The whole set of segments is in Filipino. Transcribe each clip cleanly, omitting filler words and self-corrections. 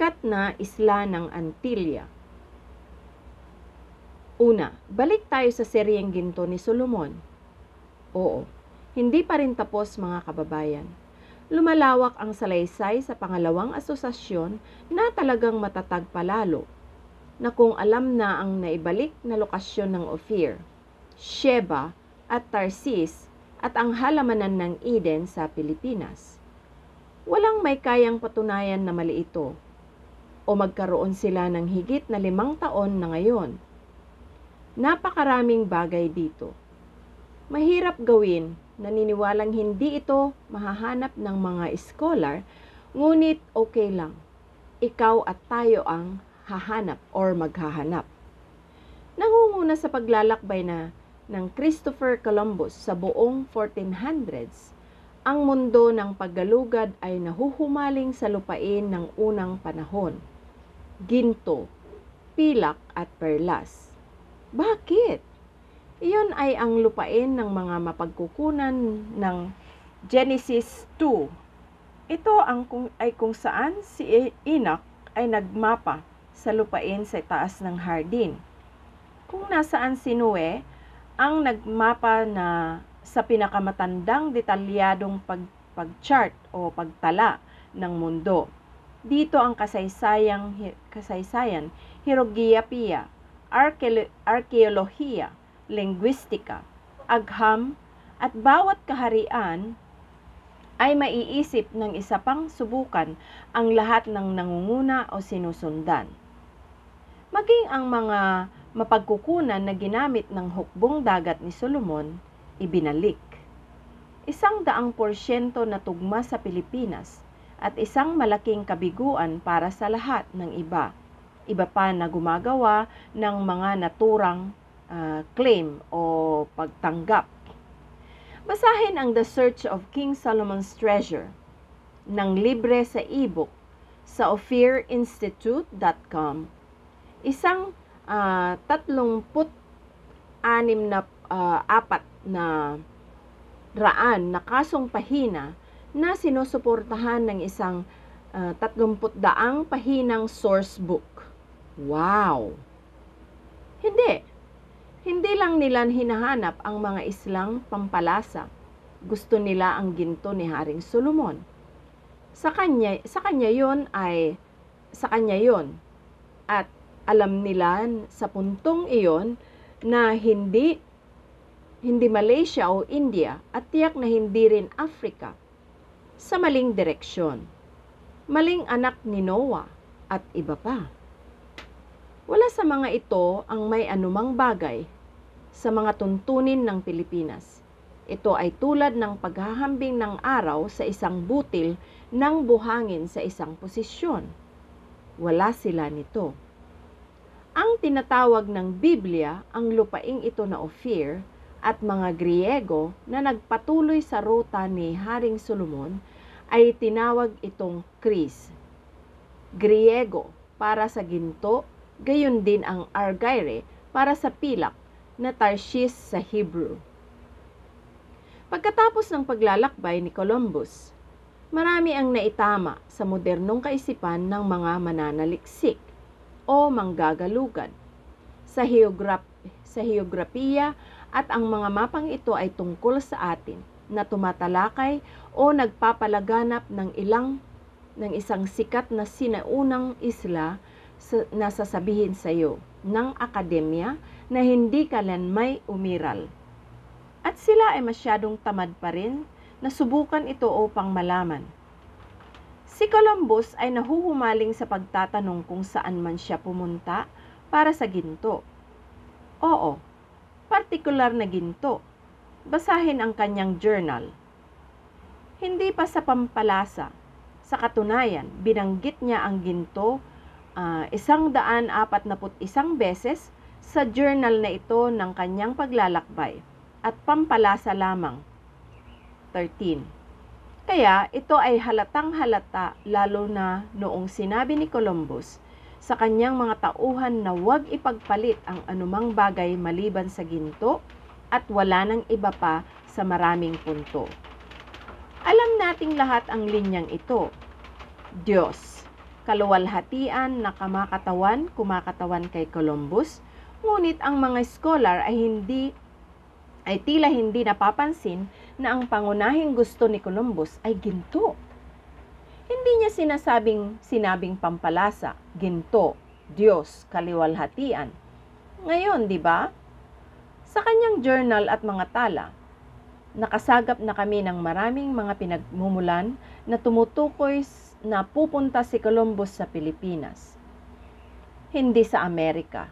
sikat na isla ng Antilya. Una, balik tayo sa seryeng ginto ni Solomon. Oo, hindi pa rin tapos mga kababayan. Lumalawak ang salaysay sa pangalawang asosasyon na talagang matatag palalo, na kung alam na ang naibalik na lokasyon ng Ophir, Sheba at Tarsis at ang halamanan ng Eden sa Pilipinas. Walang may kayang patunayan na mali ito o magkaroon sila ng higit na 5 taon na ngayon. Napakaraming bagay dito. Mahirap gawin, naniniwalang hindi ito mahahanap ng mga scholar, ngunit okay lang. Ikaw at tayo ang hahanap or maghahanap. Nangunguna sa paglalakbay ng Christopher Columbus sa buong 1400s, ang mundo ng paggalugad ay nahuhumaling sa lupain ng unang panahon. Ginto, pilak at perlas. Bakit? Iyon ay ang lupain ng mga mapagkukunan ng Genesis 2. Ito ay kung saan si Enoch ay nagmapa sa lupain sa taas ng hardin. Kung nasaan si Noe ang nagmapa na sa pinakamatandang detalyadong pag-chart o pagtala ng mundo. Dito ang kasaysayan, hieroglyphia, arkeolohiya, linguistika, agham, at bawat kaharian ay maiisip ng isa pang subukan ang lahat ng nangunguna o sinusundan. Maging ang mga mapagkukunan na ginamit ng hukbong dagat ni Solomon, ibinalik. 100% na tugma sa Pilipinas at isang malaking kabiguan para sa lahat ng iba. Iba pa na gumagawa ng mga naturang claim o pagtanggap. Basahin ang The Search of King Solomon's Treasure ng libre sa ebook sa ophirinstitute.com. Isang 36 na raan na kasong pahina na sinusuportahan ng isang 30 pahinang source book. Wow! Hindi lang nila hinahanap ang mga islang pampalasa. Gusto nila ang ginto ni Haring Solomon. Sa kanya yon. At alam nila sa puntong iyon na hindi Malaysia o India at tiyak na hindi rin Africa. Sa maling direksyon. Maling anak ni Noah at iba pa. Wala sa mga ito ang may anumang bagay sa mga tuntunin ng Pilipinas. Ito ay tulad ng paghahambing ng araw sa isang butil ng buhangin sa isang posisyon. Wala sila nito. Ang tinatawag ng Biblia ang lupaing ito na Ophir at mga Griego na nagpatuloy sa ruta ni Haring Solomon ay tinawag itong Kris. Griego para sa ginto, gayon din ang argyre para sa pilak na Tarshish sa Hebrew. Pagkatapos ng paglalakbay ni Columbus, marami ang naitama sa modernong kaisipan ng mga mananaliksik o manggagalugan sa heograpiya at ang mga mapang ito ay tungkol sa atin na tumatalakay o nagpapalaganap ng isang sikat na sinaunang isla na sasabihin sa iyo ng akademya na hindi kailanmay umiral. At sila ay masyadong tamad pa rin na subukan ito upang malaman. Si Columbus ay nahuhumaling sa pagtatanong kung saan man siya pumunta para sa ginto. Oo, partikular na ginto. Basahin ang kanyang journal. Hindi pa sa pampalasa. Sa katunayan, binanggit niya ang ginto 141 beses sa journal na ito ng kanyang paglalakbay at pampalasa lamang 13. Kaya ito ay halatang halata lalo na noong sinabi ni Columbus sa kanyang mga tauhan na huwag ipagpalit ang anumang bagay maliban sa ginto at wala nang iba pa sa maraming punto. Alam nating lahat ang linyang ito. Diyos, kaluwalhatian na kumakatawan kay Columbus, ngunit ang mga scholar ay tila hindi napapansin na ang pangunahing gusto ni Columbus ay ginto. Hindi niya sinabing pampalasa, ginto, Diyos, kaliwalhatian. Ngayon, di ba? Sa kanyang journal at mga tala, nakasagap na kami ng maraming mga pinagmumulan na tumutukoy na pupunta si Columbus sa Pilipinas, hindi sa Amerika.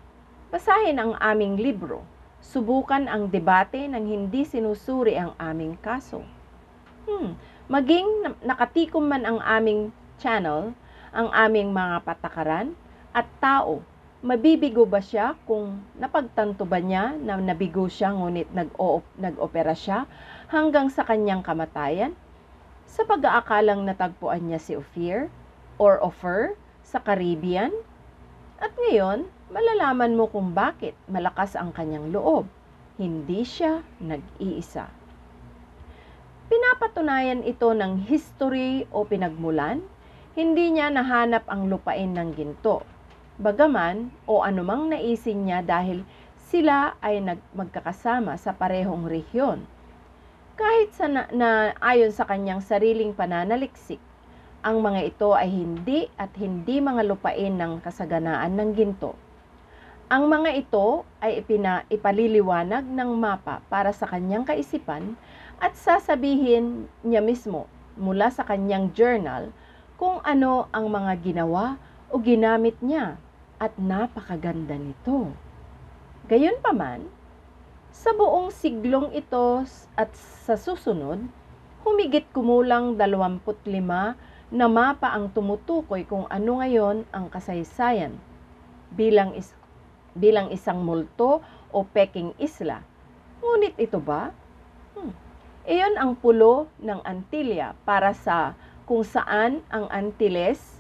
Basahin ang aming libro. Subukan ang debate nang hindi sinusuri ang aming kaso. Maging nakatikom man ang aming channel, ang aming mga patakaran at tao, mabibigo ba siya kung napagtanto ba niya na nabigo siya ngunit nag-opera siya hanggang sa kanyang kamatayan? Sa pag-aakalang natagpuan niya si Ophir sa Caribbean? At ngayon, malalaman mo kung bakit malakas ang kanyang loob. Hindi siya nag-iisa. Pinapatunayan ito ng history o pinagmulan, hindi niya nahanap ang lupain ng ginto. Bagaman o anumang naisin niya dahil sila ay magkakasama sa parehong rehiyon. Kahit na ayon sa kanyang sariling pananaliksik, ang mga ito ay hindi mga lupain ng kasaganaan ng ginto. Ang mga ito ay ipaliliwanag ng mapa para sa kanyang kaisipan at sasabihin niya mismo mula sa kanyang journal kung ano ang mga ginawa o ginamit niya at napakaganda nito. Gayunpaman, sa buong siglong ito at sa susunod, humigit kumulang 25 na mapa ang tumutukoy kung ano ngayon ang kasaysayan bilang isang multo o peking isla. Ngunit ito ba? Iyon ang pulo ng Antilya para sa kung saan ang Antilles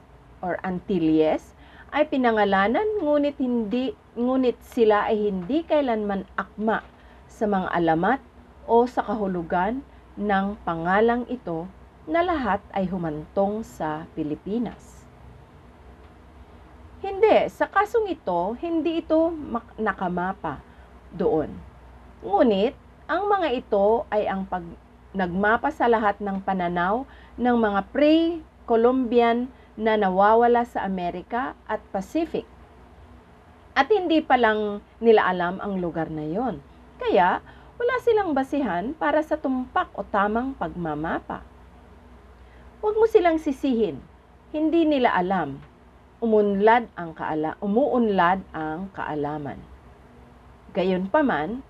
ay pinangalanan ngunit sila ay hindi kailanman akma sa mga alamat o sa kahulugan ng pangalang ito na lahat ay humantong sa Pilipinas. Sa kasong ito, hindi ito nakamapa doon. Ngunit, ang mga ito ay ang nagmapa sa lahat ng pananaw ng mga pre-Columbian na nawawala sa Amerika at Pacific. At hindi pa lang nila alam ang lugar na yon. Kaya, wala silang basihan para sa tumpak o tamang pagmamapa. Huwag mo silang sisihin. Hindi nila alam. Umuunlad ang kaalaman. Gayunpaman,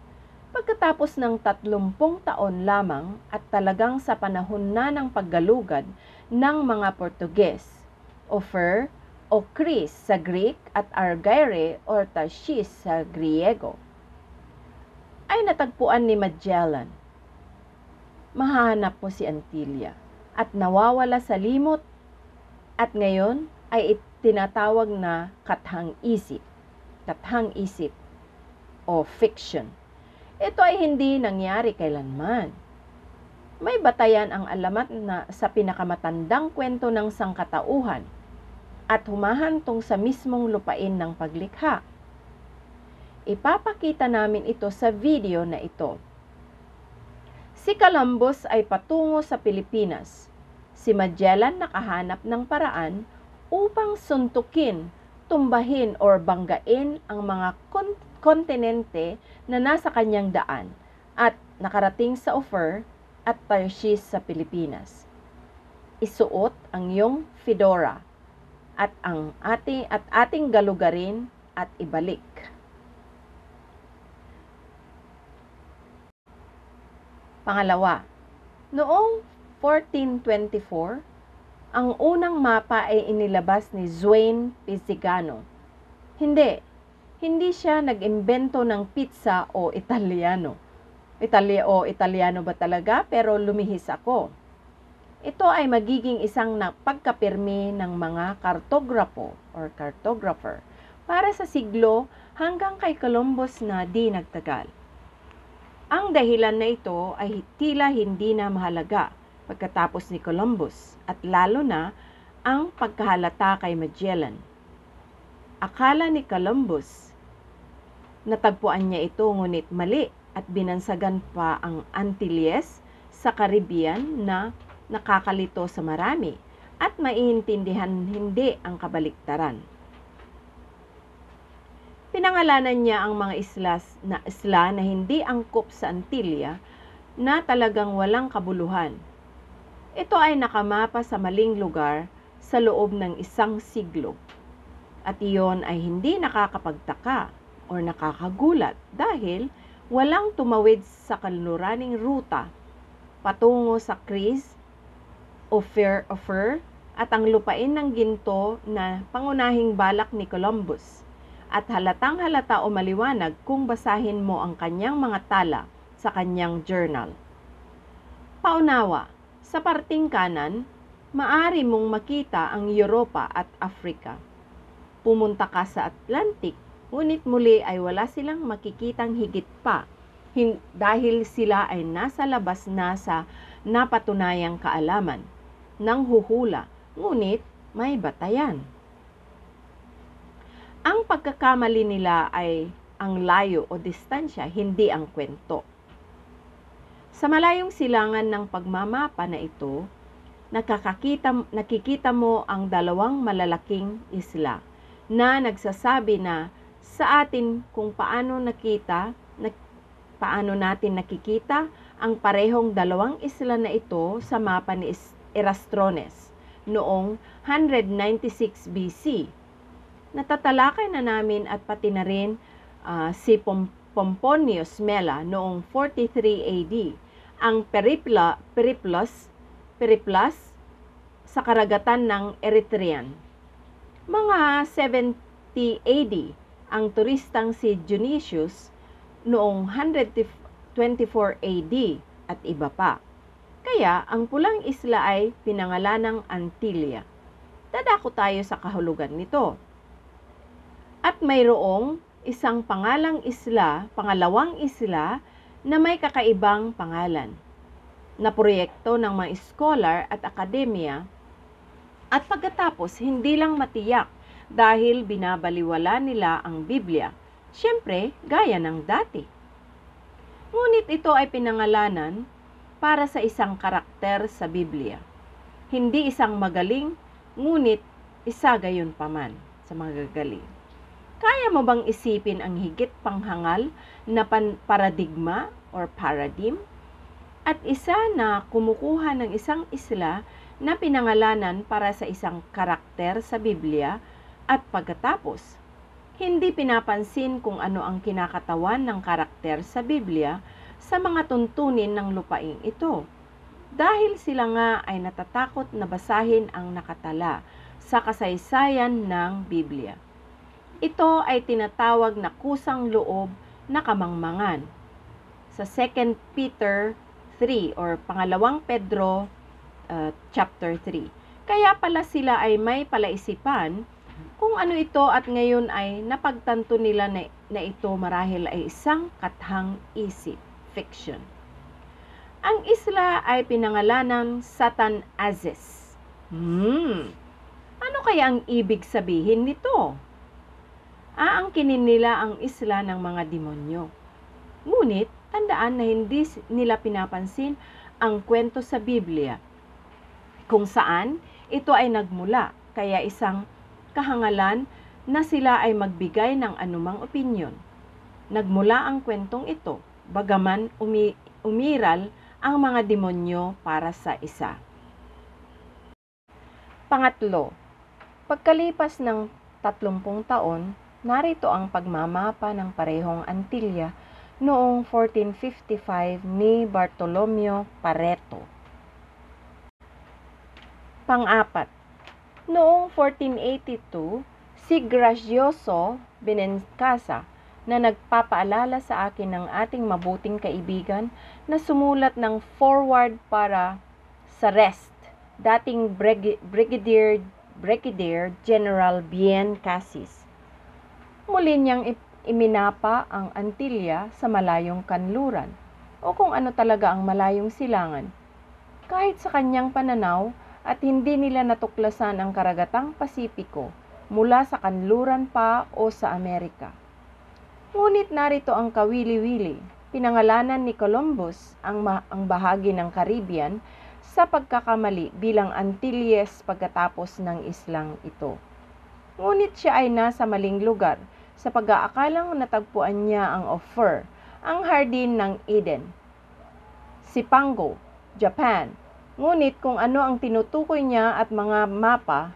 pagkatapos ng 30 taon lamang at talagang sa panahon na ng paggalugad ng mga Portuges, Ophir o Chris sa Greek at Argyre o Tarshish sa Griego, ay natagpuan ni Magellan. Mahahanap mo si Antilya at nawawala sa limot at ngayon ay tinatawag na kathang-isip o fiction. Ito ay hindi nangyari kailanman. May batayan ang alamat na sa pinakamatandang kwento ng sangkatauhan at humahantong sa mismong lupain ng paglikha. Ipapakita namin ito sa video na ito. Si Columbus ay patungo sa Pilipinas. Si Magellan nakahanap ng paraan upang suntukin, tumbahin o banggain ang mga kontinente na nasa kanyang daan at nakarating sa Ophir at Tarshish sa Pilipinas. Isuot ang iyong fedora at ating galugarin at ibalik. Pangalawa, noong 1424, ang unang mapa ay inilabas ni Juan Pizigano. Hindi siya nag-imbento ng pizza o Italiano. Italiano ba talaga? Pero lumihis ako. Ito ay magiging isang pagkapirmi ng mga cartographer para sa siglo hanggang kay Columbus na di nagtagal. Ang dahilan na ito ay tila hindi na mahalaga pagkatapos ni Columbus at lalo na ang pagkahalata kay Magellan. Akala ni Columbus, natagpuan niya ito ngunit mali at binansagan pa ang Antilles sa Caribbean na nakakalito sa marami at maiintindihan hindi ang kabaliktaran. Pinangalanan niya ang mga isla na hindi angkop sa Antilya na talagang walang kabuluhan. Ito ay nakamapa sa maling lugar sa loob ng 1 siglo. At iyon ay hindi nakakapagtaka o nakakagulat dahil walang tumawid sa kanluraning ruta patungo sa Cris o Fer at ang lupain ng ginto na pangunahing balak ni Columbus. At halatang halata o maliwanag kung basahin mo ang kanyang mga tala sa kanyang journal. Paunawa, sa parting kanan, maari mong makita ang Europa at Africa. Pumunta ka sa Atlantic, ngunit muli ay wala silang makikitang higit pa dahil sila ay nasa labas na sa napatunayang kaalaman, nang huhula, ngunit may batayan. Ang pagkakamali nila ay ang layo o distansya, hindi ang kwento. Sa malayong silangan ng pagmamapa na ito, nakikita mo ang 2 malalaking isla na nagsasabi na sa atin kung paano natin nakikita ang parehong 2 isla na ito sa mapa ni Eratosthenes noong 196 BC. Natatalakay na namin at pati na rin si Pomponius Mela noong 43 AD ang Periplas sa karagatan ng Eritrean. Mga 70 AD ang turistang si Dionysius noong 124 AD at iba pa. Kaya ang pulang isla ay pinangalanang Antilya. Dadako tayo sa kahulugan nito. At mayroong isang pangalawang isla na may kakaibang pangalan, na proyekto ng mga scholar at akademya, at pagkatapos hindi lang matiyak dahil binabaliwala nila ang Biblia, siyempre gaya ng dati. Ngunit ito ay pinangalanan para sa isang karakter sa Biblia. Hindi isang magaling, ngunit isa gayon paman sa magagaling. Kaya mo bang isipin ang higit panghangal na paradigma or paradigm? At isa na kumukuha ng isang isla na pinangalanan para sa isang karakter sa Biblia at pagkatapos, hindi pinapansin kung ano ang kinakatawan ng karakter sa Biblia sa mga tuntunin ng lupaing ito. Dahil sila nga ay natatakot na basahin ang nakatala sa kasaysayan ng Biblia. Ito ay tinatawag na kusang loob na kamangmangan. Sa 2 Peter 3 or pangalawang Pedro chapter 3. Kaya pala sila ay may palaisipan kung ano ito at ngayon ay napagtanto nila na ito marahil ay isang kathang isip, fiction. Ang isla ay pinangalanan Satan Azes. Ano kaya ang ibig sabihin nito? Aangkinin nila ang isla ng mga demonyo. Ngunit, tandaan na hindi nila pinapansin ang kwento sa Biblia, kung saan ito ay nagmula, kaya isang kahangalan na sila ay magbigay ng anumang opinyon. Nagmula ang kwentong ito, bagaman umiral ang mga demonyo para sa isa. Pangatlo, pagkalipas ng 30 taon, narito ang pagmamapa ng parehong Antilya noong 1455 ni Bartolomeo Pareto. Pang-apat, noong 1482, si Gracioso Benincasa na nagpapaalala sa akin ng ating mabuting kaibigan na sumulat ng foreword para sa Rest, dating Brigadier General Bien Cassis. Muli niyang iminapa ang Antilya sa malayong kanluran o kung ano talaga ang malayong silangan. Kahit sa kanyang pananaw at hindi nila natuklasan ang karagatang Pasipiko mula sa kanluran pa o sa Amerika. Ngunit narito ang kawili-wili. Pinangalanan ni Columbus ang bahagi ng Caribbean sa pagkakamali bilang Antilles pagkatapos ng islang ito. Ngunit siya ay nasa maling lugar sa pag-aakalang natagpuan niya ang Ophir, ang hardin ng Eden, Cipango, Japan. Ngunit kung ano ang tinutukoy niya at mga mapa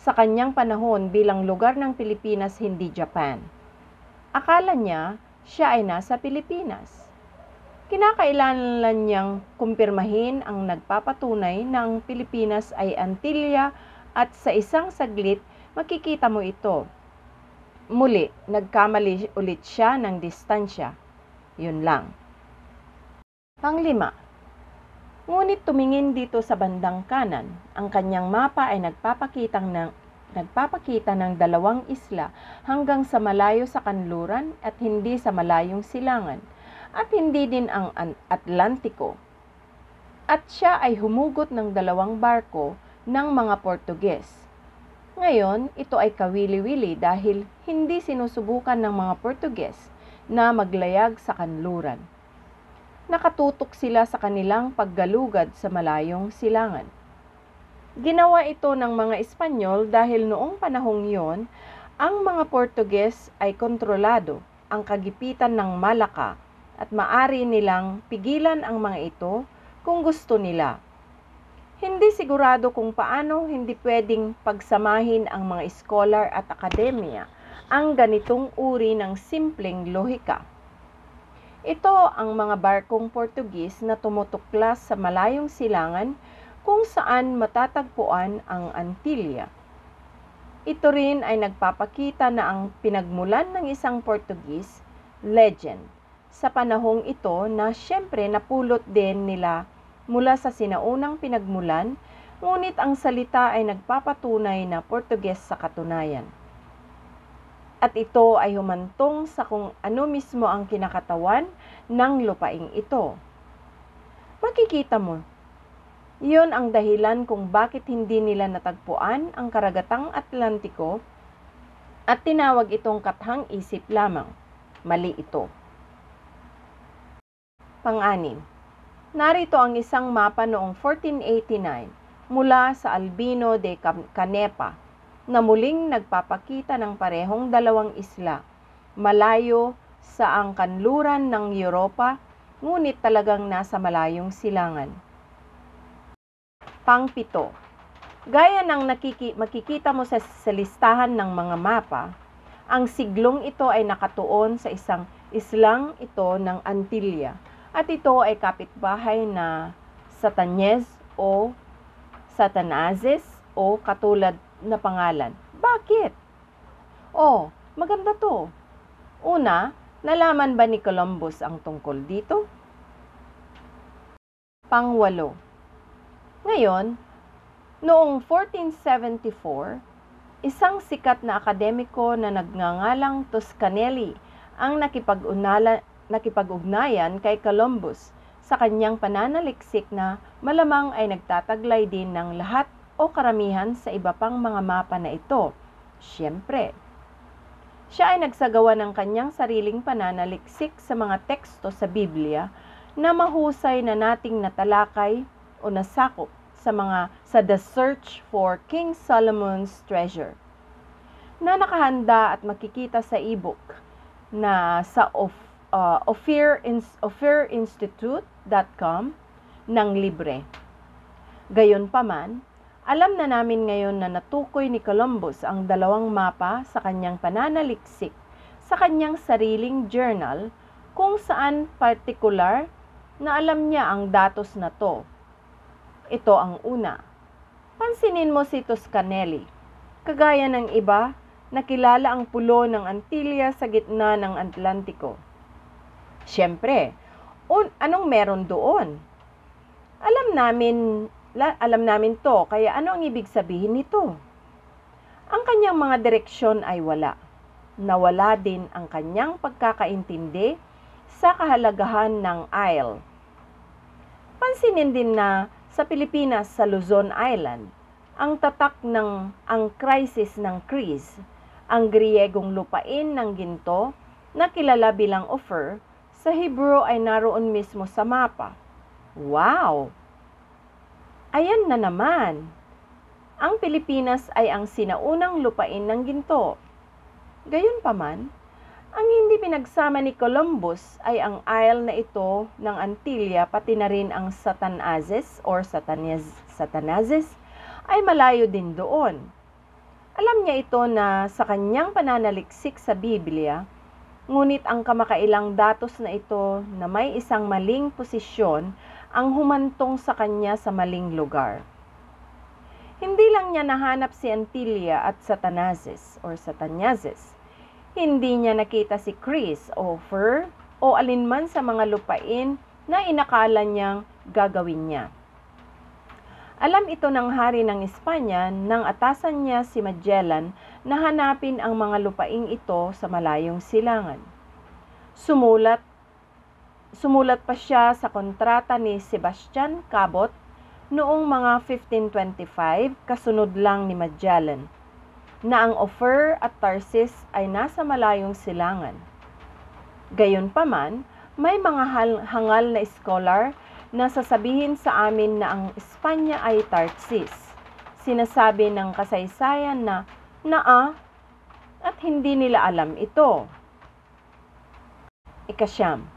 sa kanyang panahon bilang lugar ng Pilipinas, hindi Japan. Akala niya siya ay nasa Pilipinas. Kinakailangan niyang kumpirmahin ang nagpapatunay na ang Pilipinas ay Antilla at sa isang saglit makikita mo ito. Muli, nagkamali ulit siya ng distansya. Yun lang. Panglima, ngunit tumingin dito sa bandang kanan, ang kanyang mapa ay nagpapakita ng dalawang isla hanggang sa malayo sa kanluran at hindi sa malayong silangan, at hindi din ang Atlantiko. At siya ay humugot ng dalawang barko ng mga Portuges. Ngayon, ito ay kawili-wili dahil hindi sinusubukan ng mga Portuges na maglayag sa kanluran. Nakatutok sila sa kanilang paggalugad sa malayong silangan. Ginawa ito ng mga Espanyol dahil noong panahong iyon, ang mga Portuges ay kontrolado ang kagipitan ng Malacca at maari nilang pigilan ang mga ito kung gusto nila. Hindi sigurado kung paano hindi pwedeng pagsamahin ang mga scholar at akademya ang ganitong uri ng simpleng lohika. Ito ang mga barkong Portugis na tumutuklas sa malayong silangan kung saan matatagpuan ang Antilla. Ito rin ay nagpapakita na ang pinagmulan ng isang Portugis legend sa panahong ito na siyempre napulot din nila mula sa sinaunang pinagmulan, ngunit ang salita ay nagpapatunay na Portuges sa katunayan. At ito ay humantong sa kung ano mismo ang kinakatawan ng lupaing ito. Makikita mo, iyon ang dahilan kung bakit hindi nila natagpuan ang karagatang Atlantiko at tinawag itong kathang isip lamang. Mali ito. Pang-anim, narito ang isang mapa noong 1489 mula sa Albino de Canepa na muling nagpapakita ng parehong dalawang isla, malayo sa ang kanluran ng Europa, ngunit talagang nasa malayong silangan. Pang-pito, gaya ng makikita mo sa listahan ng mga mapa, ang siglong ito ay nakatuon sa isang islang ito ng Antilla, at ito ay kapitbahay na Satañez o Satanazes o katulad na pangalan. Bakit? Oh, maganda to. Una, nalaman ba ni Columbus ang tungkol dito? Pang-walo. Ngayon, noong 1474, isang sikat na akademiko na nagngangalang Toscanelli ang nakipag-ugnayan kay Columbus sa kanyang pananaliksik na malamang ay nagtataglay din ng lahat o karamihan sa iba pang mga mapa na ito. Siyempre, siya ay nagsagawa ng kanyang sariling pananaliksik sa mga teksto sa Biblia na mahusay na nating natalakay o nasakop sa The Search for King Solomon's Treasure na nakahanda at makikita sa ebook na sa ophirinstitute.com ng libre. Gayunpaman, alam na namin ngayon na natukoy ni Columbus ang dalawang mapa sa kanyang pananaliksik sa kanyang sariling journal kung saan partikular na alam niya ang datos na to. Ito ang una. Pansinin mo si Toscanelli. Kagaya ng iba, nakilala ang pulo ng Antilla sa gitna ng Atlantiko. Siyempre, anong meron doon? Alam namin to, kaya ano ang ibig sabihin nito? Ang kanyang mga direksyon ay wala. Nawala din ang kanyang pagkakaintindi sa kahalagahan ng isle. Pansinin din na Sa Pilipinas, sa Luzon Island, ang tatak ng ang crisis ng Kris, ang Griyegong lupain ng ginto na kilala bilang Ophir, sa Hebrew ay naroon mismo sa mapa. Wow! Ayan na naman! Ang Pilipinas ay ang sinaunang lupain ng ginto. Gayunpaman, ang hindi pinagsama ni Columbus ay ang isle na ito ng Antilla pati na rin ang Satanazes ay malayo din doon. Alam niya ito na sa kanyang pananaliksik sa Biblia, ngunit ang kamakailang datos na ito na may isang maling posisyon ang humantong sa kanya sa maling lugar. Hindi lang niya nahanap si Antilla at Satanazes. Hindi niya nakita si Kris o Ophir o alinman sa mga lupain na inakala niyang gagawin niya. Alam ito ng hari ng Espanya nang atasan niya si Magellan na hanapin ang mga lupaing ito sa malayong silangan. Sumulat pa siya sa kontrata ni Sebastian Cabot noong mga 1525 kasunod lang ni Magellan, na ang Ophir at Tarsis ay nasa malayong silangan. Gayunpaman, may mga hangal na scholar na sasabihin sa amin na ang Espanya ay Tarsis. Sinasabi ng kasaysayan na at hindi nila alam ito. Ikasyam,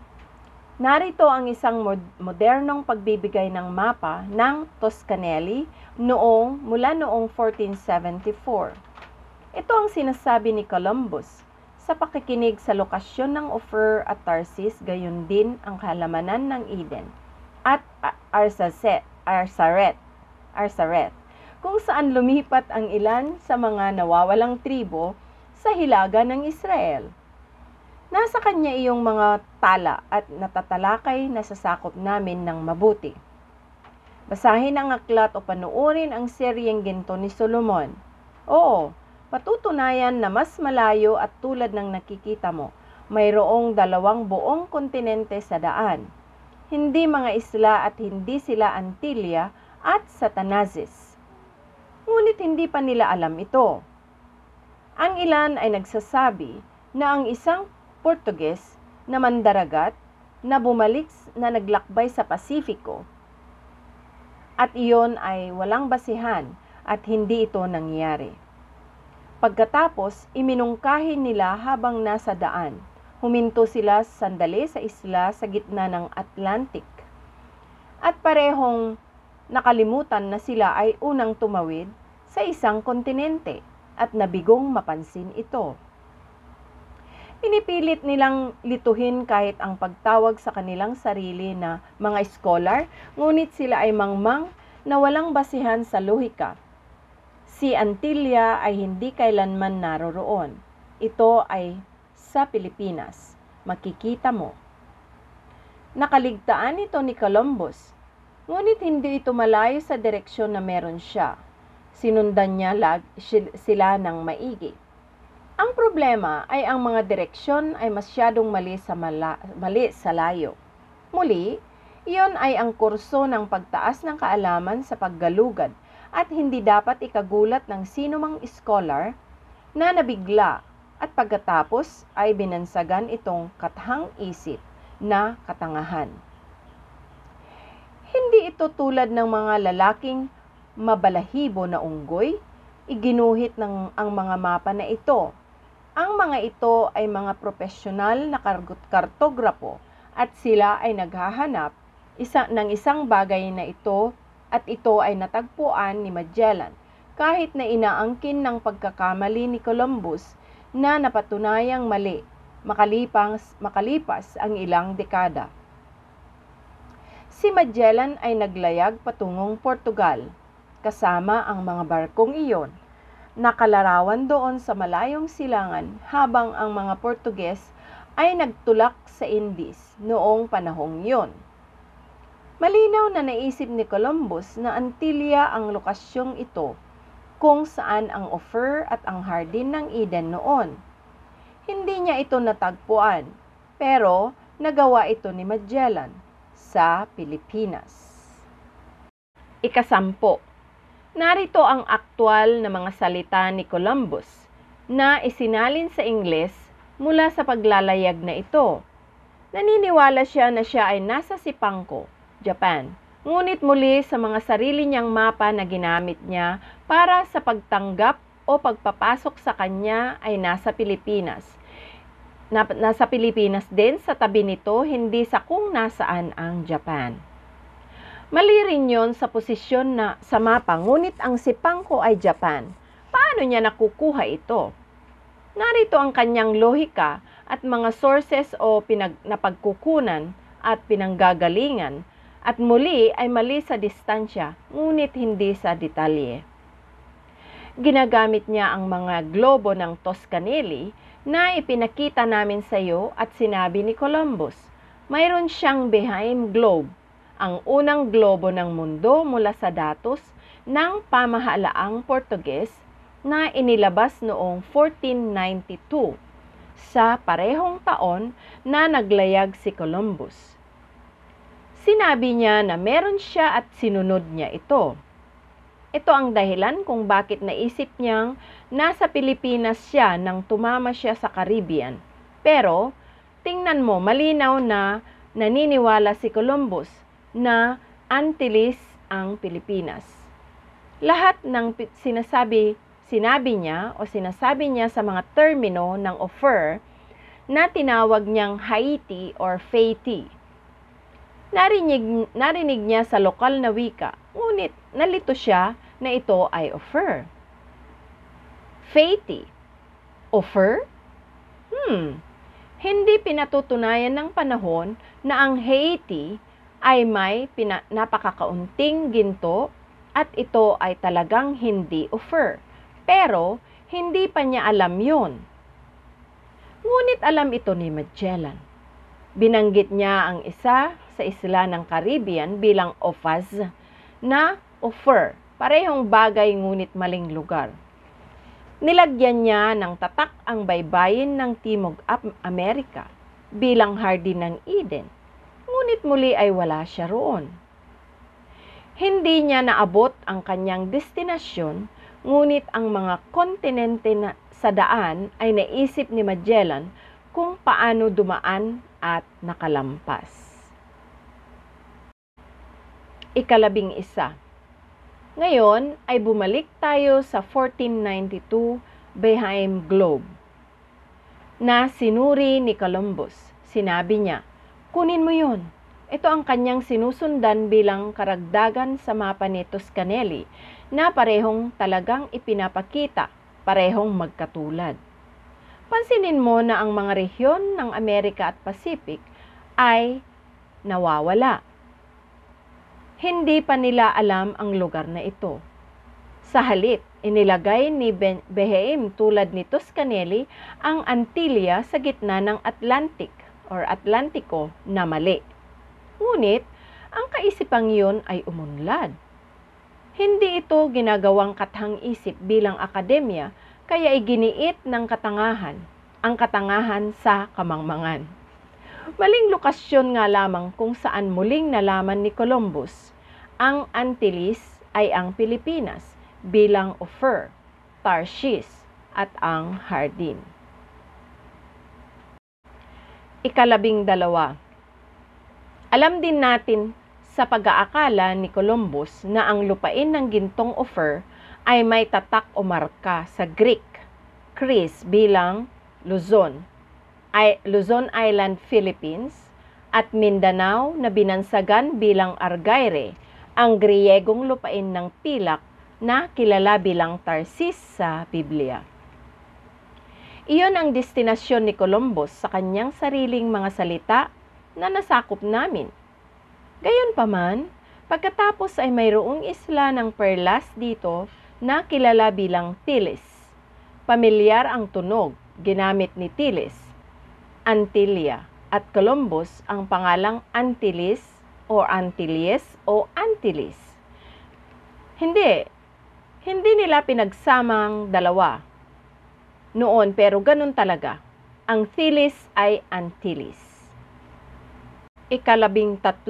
narito ang isang modernong pagbibigay ng mapa ng Toscanelli mula noong 1474. Ito ang sinasabi ni Columbus. Sa pakikinig sa lokasyon ng Ophir at Tarsis, gayon din ang halamanan ng Eden at Arsaret, kung saan lumipat ang ilan sa mga nawawalang tribo sa hilaga ng Israel. Nasa kanya iyong mga tala at natatalakay na sasakop namin ng mabuti. Basahin ang aklat o panuorin ang seryeng ginto ni Solomon. Oo, patutunayan na mas malayo at tulad ng nakikita mo, mayroong 2 buong kontinente sa daan. Hindi mga isla at hindi sila Antilla at Satanazes. Ngunit hindi pa nila alam ito. Ang ilan ay nagsasabi na ang isang Portuges na mandaragat na bumalik na naglakbay sa Pasifiko at iyon ay walang basihan at hindi ito nangyari. Pagkatapos, iminungkahi nila habang nasa daan. Huminto sila sandali sa isla sa gitna ng Atlantic. At parehong nakalimutan na sila ay unang tumawid sa isang kontinente at nabigong mapansin ito. Pinipilit nilang lituhin kahit ang pagtawag sa kanilang sarili na mga scholar, ngunit sila ay mangmang na walang basihan sa lohika. Si Antilla ay hindi kailanman naroroon. Ito ay sa Pilipinas. Makikita mo. Nakaligtaan ito ni Columbus, ngunit hindi ito malayo sa direksyon na meron siya. Sinundan niya sila ng maigi. Ang problema ay ang mga direksyon ay masyadong mali sa layo. Muli, iyon ay ang kurso ng pagtaas ng kaalaman sa paggalugad at hindi dapat ikagulat ng sinumang scholar na nabigla at pagkatapos ay binansagan itong kathang-isip na katangahan. Hindi ito tulad ng mga lalaking mabalahibo na unggoy, iginuhit ng ang mga mapa na ito. Ang mga ito ay mga profesional na kartograpo at sila ay naghahanap ng isang bagay na ito at ito ay natagpuan ni Magellan kahit na inaangkin ng pagkakamali ni Columbus na napatunayang mali makalipas ang ilang dekada. Si Magellan ay naglayag patungong Portugal kasama ang mga barkong iyon. Nakalarawan doon sa malayong silangan habang ang mga Portuges ay nagtulak sa Indies noong panahong iyon. Malinaw na naisip ni Columbus na Antilla ang lokasyong ito kung saan ang Ophir at ang Hardin ng Eden noon. Hindi niya ito natagpuan, pero nagawa ito ni Magellan sa Pilipinas. Ikasampo, narito ang aktwal na mga salita ni Columbus na isinalin sa Ingles mula sa paglalayag na ito. Naniniwala siya na siya ay nasa Sipangko, Japan. Ngunit muli sa mga sarili niyang mapa na ginamit niya para sa pagtanggap o pagpapasok sa kanya ay nasa Pilipinas. Nasa Pilipinas din sa tabi nito, hindi sa kung nasaan ang Japan. Mali rin yun sa posisyon na sa mapa, ngunit ang Sipangko ay Japan. Paano niya nakukuha ito? Narito ang kanyang lohika at mga sources o napagkukunan at pinanggagalingan, at muli ay mali sa distansya, ngunit hindi sa detalye. Ginamit niya ang mga globo ng Toscanelli na ipinakita namin sa iyo at sinabi ni Columbus. Mayroon siyang behind globe, ang unang globo ng mundo mula sa datos ng pamahalaang Portuges na inilabas noong 1492 sa parehong taon na naglayag si Columbus. Sinabi niya na meron siya at sinunod niya ito. Ito ang dahilan kung bakit naisip niyang nasa Pilipinas siya nang tumama siya sa Caribbean. Pero tingnan mo, malinaw na naniniwala si Columbus na Antilles ang Pilipinas. Lahat ng sinasabi niya sa mga termino ng offer na tinawag niyang Haiti or Faiti. Narinig niya sa lokal na wika, ngunit nalito siya na ito ay offer. Faiti. Offer? Hindi pinatutunayan ng panahon na ang Haiti ay may napakakaunting ginto at ito ay talagang hindi offer. Pero hindi pa niya alam yun. Ngunit alam ito ni Magellan. Binanggit niya ang isa sa isla ng Caribbean bilang Ofaz na offer. Parehong bagay ngunit maling lugar. Nilagyan niya ng tatak ang baybayin ng Timog Amerika bilang Hardin ng Eden. Ngunit muli ay wala siya roon. Hindi niya naabot ang kanyang destinasyon, ngunit ang mga kontinente sa daan ay naisip ni Magellan kung paano dumaan at nakalampas. Ika-11. Ngayon ay bumalik tayo sa 1492 behind globe na sinuri ni Columbus. Sinabi niya, kunin mo yun. Ito ang kanyang sinusundan bilang karagdagan sa mapa ni Toscanelli na parehong talagang ipinapakita, parehong magkatulad. Pansinin mo na ang mga rehiyon ng Amerika at Pacific ay nawawala. Hindi pa nila alam ang lugar na ito. Sa halip, inilagay ni Behaim tulad ni Toscanelli ang Antilya sa gitna ng Atlantic or Atlantiko na mali. Ngunit, ang kaisipang yun ay umunlad. Hindi ito ginagawang kathang-isip bilang akademya, kaya iginiit ng katangahan, ang katangahan sa kamangmangan. Maling lokasyon nga lamang kung saan muling nalaman ni Columbus ang Antilles ay ang Pilipinas bilang Ophir, Tarshish at ang Hardin. Ika-12. Alam din natin sa pag-aakala ni Columbus na ang lupain ng gintong Ophir ay may tatak o marka sa Greek, Chris bilang Luzon Island, Philippines, at Mindanao na binansagan bilang Argyre, ang Griyegong lupain ng Pilak na kilala bilang Tarsis sa Biblia. Iyon ang destinasyon ni Columbus sa kanyang sariling mga salita na nasakop namin. Gayunpaman, pagkatapos ay mayroong isla ng Perlas dito na kilala bilang Tilis. Pamilyar ang tunog, ginamit ni Tilis, Antillia, at Columbus ang pangalang Antilles o Antilles o Antilles. Hindi nila pinagsamang dalawa noon, pero ganun talaga. Ang Tilis ay Antilles. Ika-13.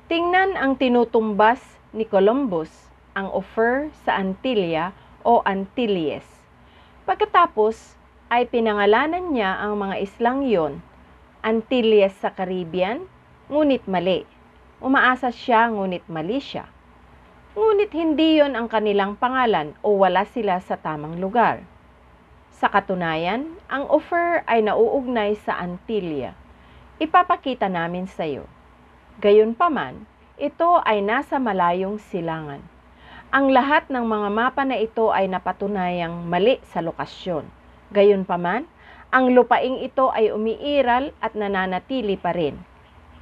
Tingnan ang tinutumbas ni Columbus ang Ophir sa Antilla o Antilles. Pagkatapos ay pinangalanan niya ang mga islang yon, Antilles sa Caribbean, ngunit mali. Umaasa siya ngunit mali siya. Ngunit hindi yon ang kanilang pangalan o wala sila sa tamang lugar. Sa katunayan, ang Ophir ay nauugnay sa Antilla. Ipapakita namin sa iyo. Gayunpaman, ito ay nasa malayong silangan. Ang lahat ng mga mapa na ito ay napatunayang mali sa lokasyon. Gayunpaman, ang lupaing ito ay umiiral at nananatili pa rin.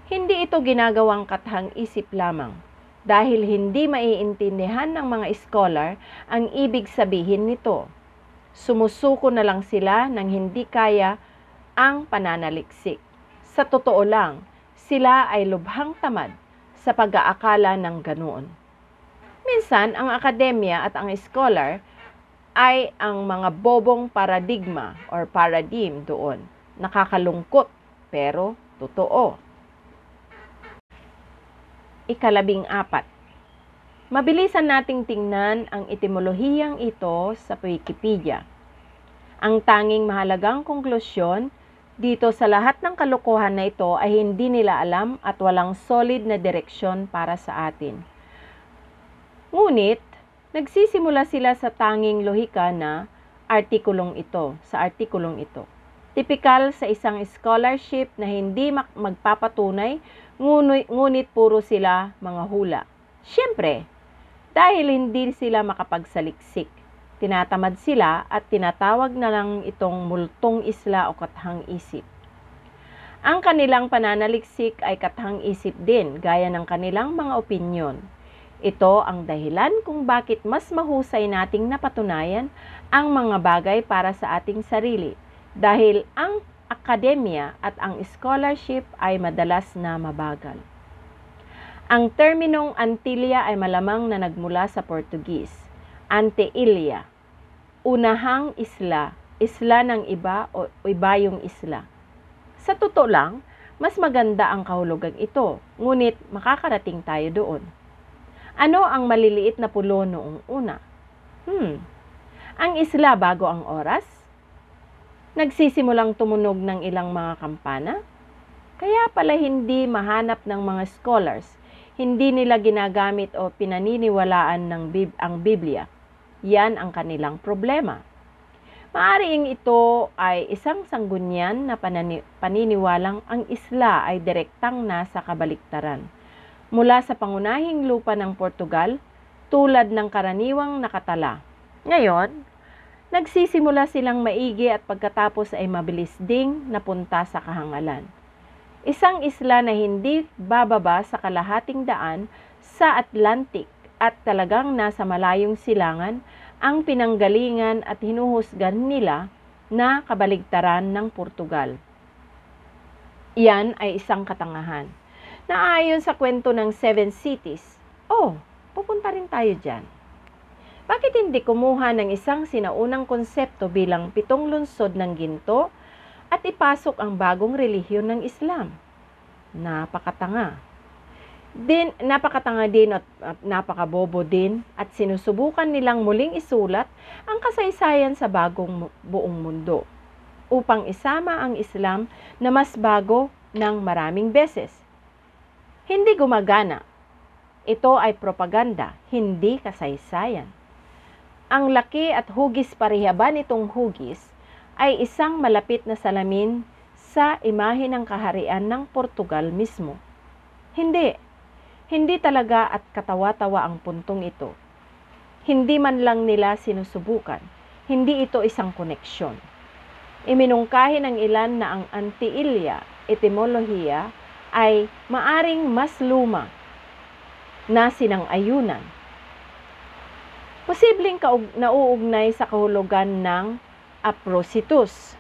Hindi ito ginagawang kathang-isip lamang dahil hindi maiintindihan ng mga scholar ang ibig sabihin nito. Sumusuko na lang sila nang hindi kaya ang pananaliksik. Sa totoo lang, sila ay lubhang tamad sa pag-aakala ng ganoon. Minsan, ang akademya at ang scholar ay ang mga bobong paradigma or paradigm doon. Nakakalungkot, pero totoo. 14. Mabilisan nating tingnan ang etimollohiyang ito sa Wikipedia. Ang tanging mahalagang konklusyon dito sa lahat ng kalokohan na ito ay hindi nila alam at walang solid na direksyon para sa atin. Ngunit, nagsisimula sila sa tanging lohika na artikulong ito. Tipikal sa isang scholarship na hindi magpapatunay, ngunit puro sila mga hula. Siyempre, dahil hindi sila makapagsaliksik, tinatamad sila at tinatawag na lang itong multong isla o kathang isip. Ang kanilang pananaliksik ay kathang isip din, gaya ng kanilang mga opinyon. Ito ang dahilan kung bakit mas mahusay nating napatunayan ang mga bagay para sa ating sarili, dahil ang akademya at ang scholarship ay madalas na mabagal. Ang terminong Antilla ay malamang na nagmula sa Portuguese, Anteilha, unahang isla, isla ng iba o iba yung isla. Sa totoo lang, mas maganda ang kahulugang ito, ngunit makakarating tayo doon. Ano ang maliliit na pulo noong una? Ang isla bago ang oras? Nagsisimulang tumunog ng ilang mga kampana? Kaya pala hindi mahanap ng mga scholars, hindi nila ginagamit o pinaniniwalaan ang Biblia. Yan ang kanilang problema. Maaaring ito ay isang sanggunyan na paniniwalang ang isla ay direktang nasa kabaliktaran mula sa pangunahing lupa ng Portugal, tulad ng karaniwang nakatala. Ngayon, nagsisimula silang maigi at pagkatapos ay mabilis ding napunta sa kahangalan. Isang isla na hindi bababa sa kalahating daan sa Atlantic at talagang nasa malayong silangan ang pinanggalingan at hinuhusgan nila na kabaligtaran ng Portugal. Iyan ay isang katangahan. Naayon sa kwento ng Seven Cities, pupunta rin tayo dyan. Bakit hindi kumuha ng isang sinaunang konsepto bilang 7 lungsod ng ginto at ipasok ang bagong relihiyon ng Islam? Napakatanga din at napakabobo din at sinusubukan nilang muling isulat ang kasaysayan sa buong mundo upang isama ang Islam na mas bago ng maraming beses. Hindi gumagana. Ito ay propaganda, hindi kasaysayan. Ang laki at hugis parihaba nitong hugis ay isang malapit na salamin sa imahe ng kaharian ng Portugal mismo. Hindi talaga at katawa-tawa ang puntong ito. Hindi man lang nila sinusubukan. Hindi ito isang koneksyon. Iminungkahi ng ilan na ang Anteilha etimolohiya ay maaring mas luma na sinang-ayunan. Posibleng nauugnay sa kahulugan ng Aprositus,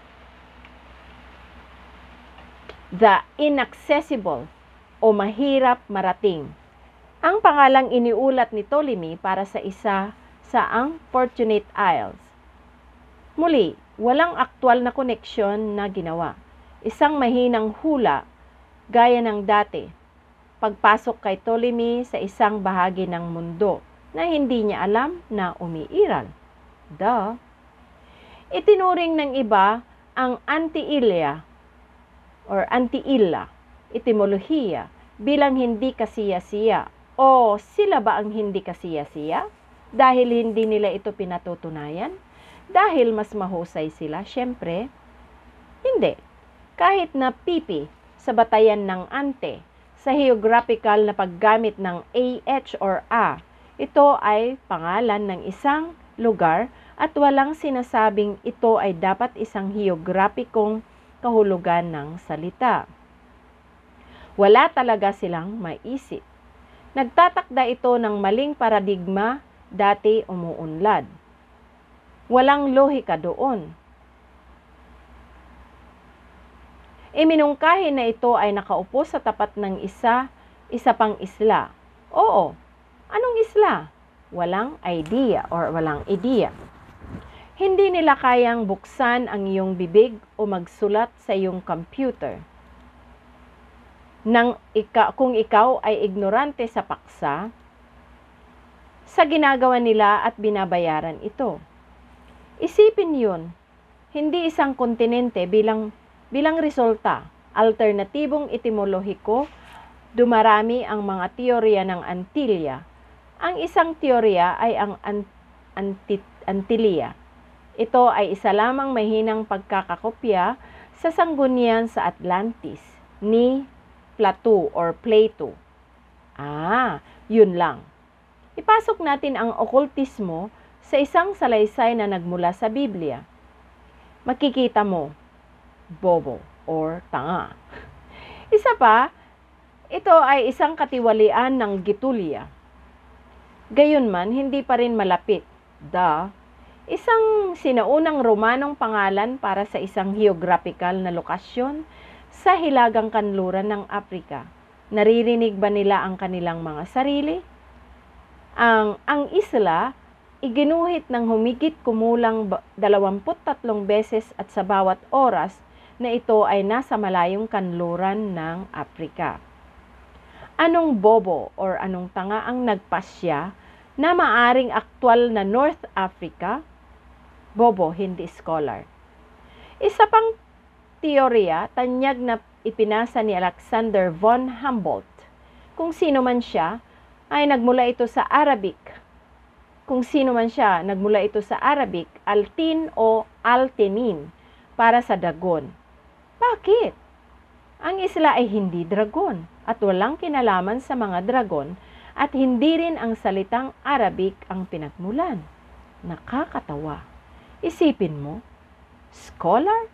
the inaccessible o mahirap marating. Ang pangalang iniulat ni Ptolemy para sa isa sa ang Fortunate Isles. Muli, walang aktwal na koneksyon na ginawa. Isang mahinang hula gaya ng dati. pagpasok kay Ptolemy sa isang bahagi ng mundo na hindi niya alam na umiiral. Duh! Itinuring ng iba ang Anti-Illa etimolohiya bilang hindi kasiya-siya. O sila ba ang hindi kasiya-siya? Dahil hindi nila ito pinatutunayan? Dahil mas mahusay sila? Siyempre, hindi. Kahit na pipi sa batayan ng ante, sa geographical na paggamit ng AH or A, ito ay pangalan ng isang lugar at walang sinasabing ito ay dapat isang geograpikong kahulugan ng salita. Wala talaga silang maisip. Nagtatakda ito ng maling paradigma, dati umuunlad. Walang lohika doon. Iminungkahi na ito ay nakaupo sa tapat ng isa pang isla. Oo, anong isla? Walang idea or walang ideya. Hindi nila kayang buksan ang iyong bibig o magsulat sa iyong computer. Kung ikaw ay ignorante sa paksa, sa ginagawa nila at binabayaran ito. Isipin yun, hindi isang kontinente bilang resulta, alternatibong etimologiko, dumarami ang mga teorya ng Antilya. Ang isang teorya ay ang Antilya. Ito ay isa lamang mahinang pagkakakopya sa sanggunian sa Atlantis ni Plato. Yun lang. Ipasok natin ang okultismo sa isang salaysay na nagmula sa Biblia. Makikita mo, bobo or tanga. Isa pa, ito ay isang katiwalian ng Gitulya. Gayunman, hindi pa rin malapit. Isang sinaunang Romanong pangalan para sa isang geographical na lokasyon sa hilagang kanluran ng Afrika. Naririnig ba nila ang kanilang mga sarili? Ang isla, iginuhit ng humigit kumulang 23 beses at sa bawat oras na ito ay nasa malayong kanluran ng Afrika. Anong bobo or anong tanga ang nagpasya na maaring aktwal na North Africa? Bobo, hindi scholar. Isa pang teorya, tanyag na ipinasa ni Alexander von Humboldt. Kung sino man siya, ay nagmula ito sa Arabic. Altin o Altenin, para sa dragon. Bakit? Ang isla ay hindi dragon at walang kinalaman sa mga dragon at hindi rin ang salitang Arabic ang pinagmulan. Nakakatawa. Isipin mo, scholar?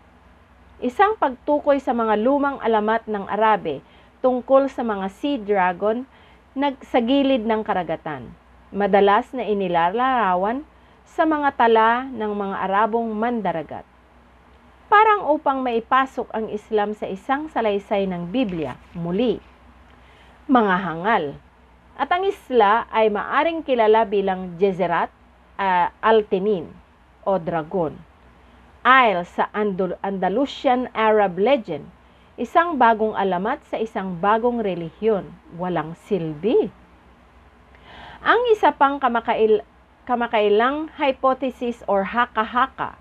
Isang pagtukoy sa mga lumang alamat ng Arabe tungkol sa mga sea dragon sa gilid ng karagatan. Madalas na inilalarawan sa mga tala ng mga Arabong mandaragat. Parang upang maipasok ang Islam sa isang salaysay ng Biblia, muli, mga hangal. At ang isla ay maaring kilala bilang Gezerat Altenin o Dragon. Isle sa Andalusian Arab legend, isang bagong alamat sa isang bagong relihiyon, walang silbi. Ang isa pang kamakailang hypothesis or haka-haka,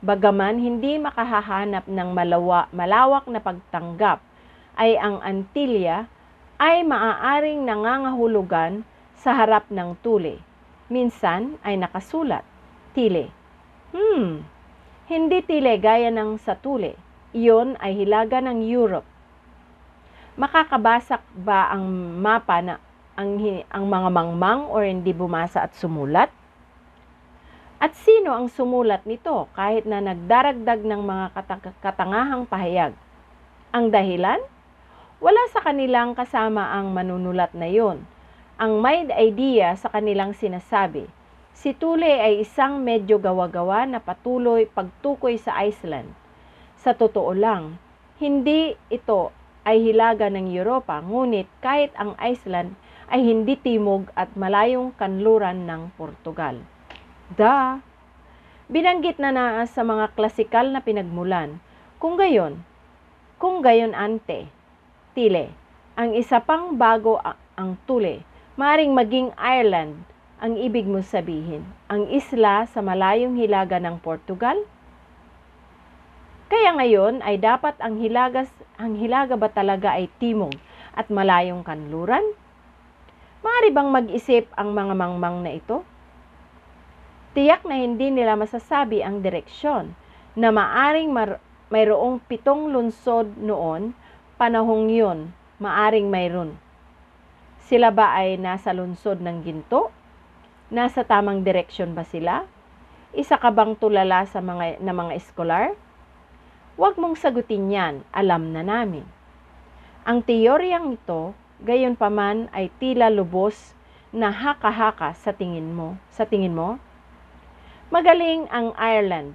bagaman hindi makahahanap ng malawak na pagtanggap, ay ang Antilya ay maaaring nangangahulugan sa harap ng tule. Minsan ay nakasulat, tile. Hindi tile gaya ng sa tule. Iyon ay hilaga ng Europe. Makakabasak ba ang mapa na ang mga mangmang o hindi bumasa at sumulat? At sino ang sumulat nito kahit na nagdaragdag ng mga katangahang pahayag? Ang dahilan? Wala sa kanilang kasama ang manunulat na yon. Ang may idea sa kanilang sinasabi. Si Tule ay isang medyo gawa-gawa na pagtukoy sa Iceland. Sa totoo lang, hindi ito ay hilaga ng Europa, ngunit kahit ang Iceland ay hindi timog at malayong kanluran ng Portugal. Binanggit na sa mga klasikal na pinagmulan. Kung gayon ante, tile, Ang isa pang bago ang Thule. Maaring maging Ireland ang ibig mo sabihin. Ang isla sa malayong hilaga ng Portugal. Kaya ngayon ay dapat ang hilaga ba talaga ay timog at malayong kanluran? Maaari bang mag-isip ang mga mangmang na ito? Tiyak na hindi nila masasabi ang direksyon na maaring mayroong 7 lungsod noon, panahong yun, maaring mayroon. Sila ba ay nasa lungsod ng ginto? Nasa tamang direksyon ba sila? Isa ka bang tulala sa mga eskolar? Huwag mong sagutin yan, alam na namin. Ang teoryang ito, gayon paman ay tila lubos na haka-haka sa tingin mo. Magaling ang Ireland,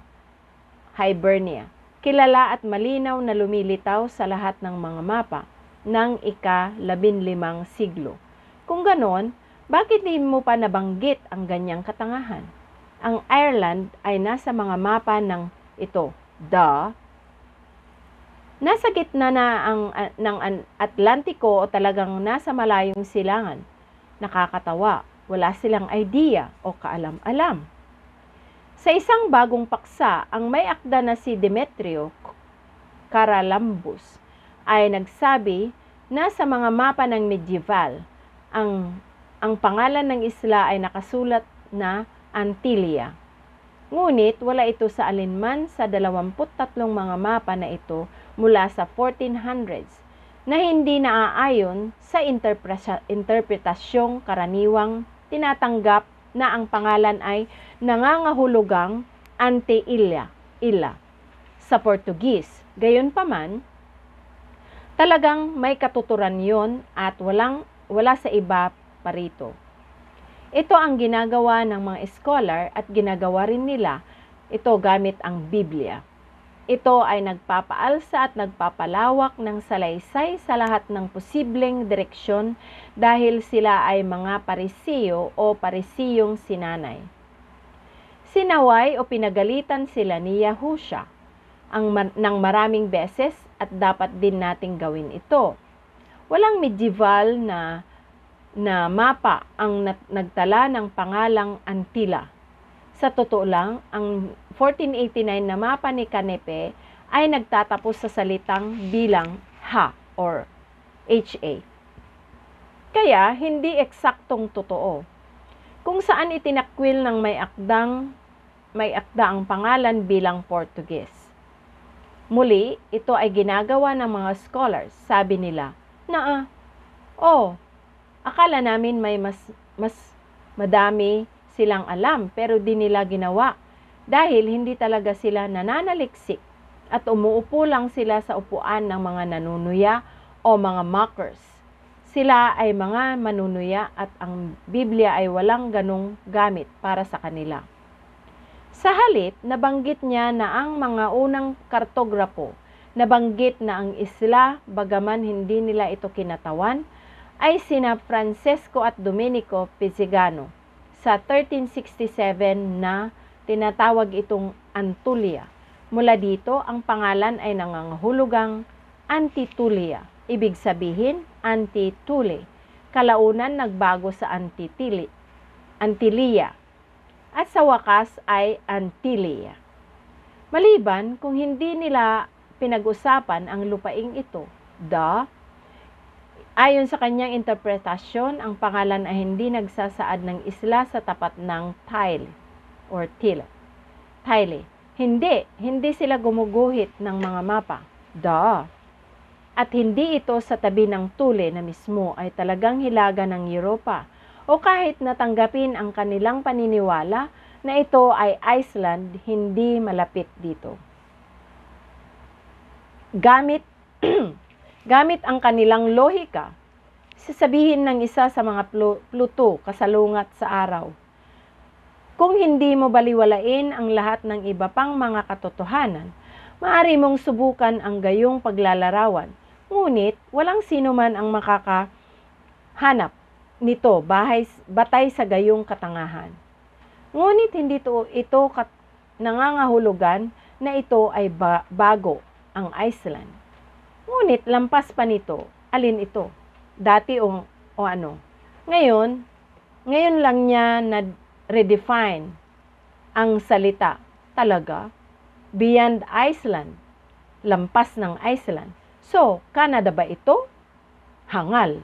Hibernia, kilala at malinaw na lumilitaw sa lahat ng mga mapa ng ika-15 siglo. Kung ganon, bakit di mo pa nabanggit ang ganyang katangahan? Ang Ireland ay nasa mga mapa ng ito. Nasa gitna ng Atlantiko o talagang nasa malayong silangan. Nakakatawa, wala silang idea o kaalam-alam. Sa isang bagong paksa, ang may akda na si Demetrio Caralambous ay nagsabi na sa mga mapa ng medieval, ang pangalan ng isla ay nakasulat na Antillia. Ngunit wala ito sa alinman sa 23 mga mapa na ito mula sa 1400s na hindi naaayon sa interpretasyong karaniwang tinatanggap na ang pangalan ay nangangahulugang Anti-Illa sa Portuguese. Gayunpaman, talagang may katuturan yon at wala sa iba pa rito. Ito ang ginagawa ng mga scholar at ginagawa rin nila ito gamit ang Biblia. Ito ay nagpapaalsa at nagpapalawak ng salaysay sa lahat ng posibleng direksyon dahil sila ay mga parisiyo o parisiyong sinanay. Sinaway o pinagalitan sila ni Yahusha ng maraming beses at dapat din nating gawin ito. Walang medieval na mapa ang nagtala ng pangalang Antilla. Sa totoo lang, ang 1489 na mapa ni Canepe ay nagtatapos sa salitang bilang ha or HA. Kaya, hindi eksaktong totoo. Kung saan itinakwil ng may akda ang pangalan bilang Portuguese. Muli, ito ay ginagawa ng mga scholars. Sabi nila, akala namin may mas madami silang alam pero di nila ginawa dahil hindi talaga sila nananaliksik at umuupo lang sila sa upuan ng mga nanunuya o mga mockers. Sila ay mga manunuya at ang Biblia ay walang ganong gamit para sa kanila. Sa halip, nabanggit niya na ang mga unang kartograpo, nabanggit na ang isla, bagaman hindi nila ito kinatawan, ay sina Francesco at Domenico Pizzigano sa 1367 na tinatawag itong Antulia. Mula dito, ang pangalan ay nangangahulugang Antitulia. Ibig sabihin, Anti-Thule. Kalaunan nagbago sa Antillia. At sa wakas ay Antillia. Maliban kung hindi nila pinag-usapan ang lupaing ito, ayon sa kanyang interpretasyon, ang pangalan ay hindi nagsasaad ng isla sa tapat ng Tile. Hindi sila gumuguhit ng mga mapa. At hindi ito sa tabi ng Thule na mismo ay talagang hilaga ng Europa o kahit natanggapin ang kanilang paniniwala na ito ay Iceland, hindi malapit dito. Gamit ang kanilang lohika, sasabihin ng isa sa mga Pluto kasalungat sa araw. Kung hindi mo baliwalain ang lahat ng iba pang mga katotohanan, maaari mong subukan ang gayong paglalarawan. Ngunit walang sino man ang makakahanap nito batay sa gayong katangahan. Ngunit hindi ito nangangahulugan na ito ay bago ang Iceland. Ngunit lampas pa nito, alin ito? dati o ano. Ngayon lang niya na-redefine ang salita. Talaga? Beyond Iceland. Lampas ng Iceland. So, Canada ba ito? Hangal.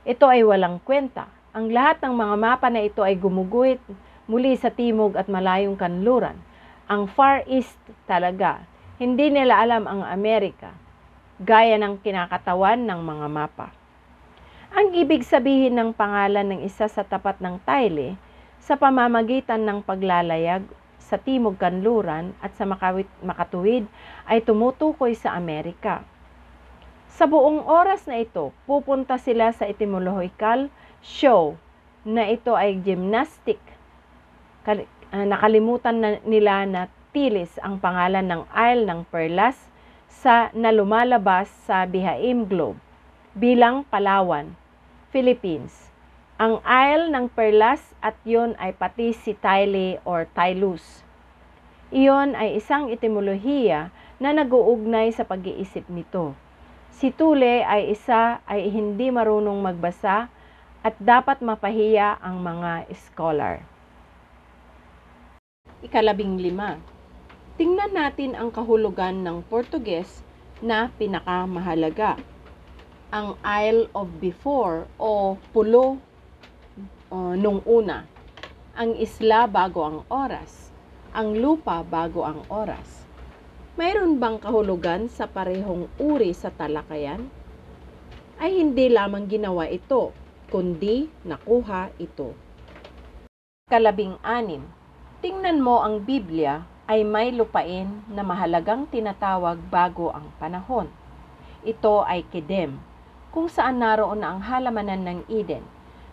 Ito ay walang kwenta. Ang lahat ng mga mapa na ito ay gumuguhit muli sa timog at malayong kanluran. Ang Far East talaga. Hindi nila alam ang Amerika, gaya ng kinakatawan ng mga mapa. Ang ibig sabihin ng pangalan ng isa sa tapat ng Tyle sa pamamagitan ng paglalayag sa timog kanluran at sa makatuwid ay tumutukoy sa Amerika. Sa buong oras na ito, pupunta sila sa etymological show na ito ay gymnastic. Nakalimutan nila na Tilis ang pangalan ng Isle ng Perlas na lumalabas sa Bihaim Globe bilang Palawan, Philippines. Ang Isle ng Perlas at yun ay pati si Tyle or Tylus. Iyon ay isang etimolohiya na nag-uugnay sa pag-iisip nito. Si Tule ay hindi marunong magbasa at dapat mapahiya ang mga scholar. 15. Tingnan natin ang kahulugan ng Portuges na pinakamahalaga. Ang Isle of Before o Pulo nung una. Ang isla bago ang oras. Ang lupa bago ang oras. Mayroon bang kahulugan sa parehong uri sa talakayan? Ay hindi lamang ginawa ito, kundi nakuha ito. 16. Tingnan mo ang Biblia ay may lupain na mahalagang tinatawag bago ang panahon. Ito ay Kedem, kung saan naroon na ang halamanan ng Eden,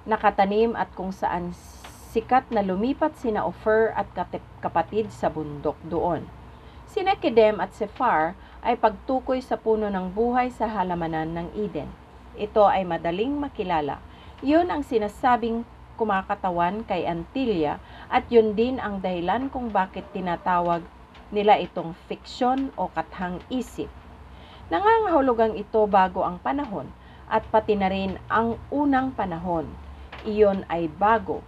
nakatanim at kung saan sikat na lumipat sina Ophir at kapatid sa bundok doon. Sina Kedem at Sephar ay pagtukoy sa puno ng buhay sa halamanan ng Eden. Ito ay madaling makilala. Yun ang sinasabing kumakatawan kay Antilla at yun din ang dahilan kung bakit tinatawag nila itong fiksyon o kathang isip. Nangangahulugang ito bago ang panahon at pati na rin ang unang panahon. Iyon ay bago,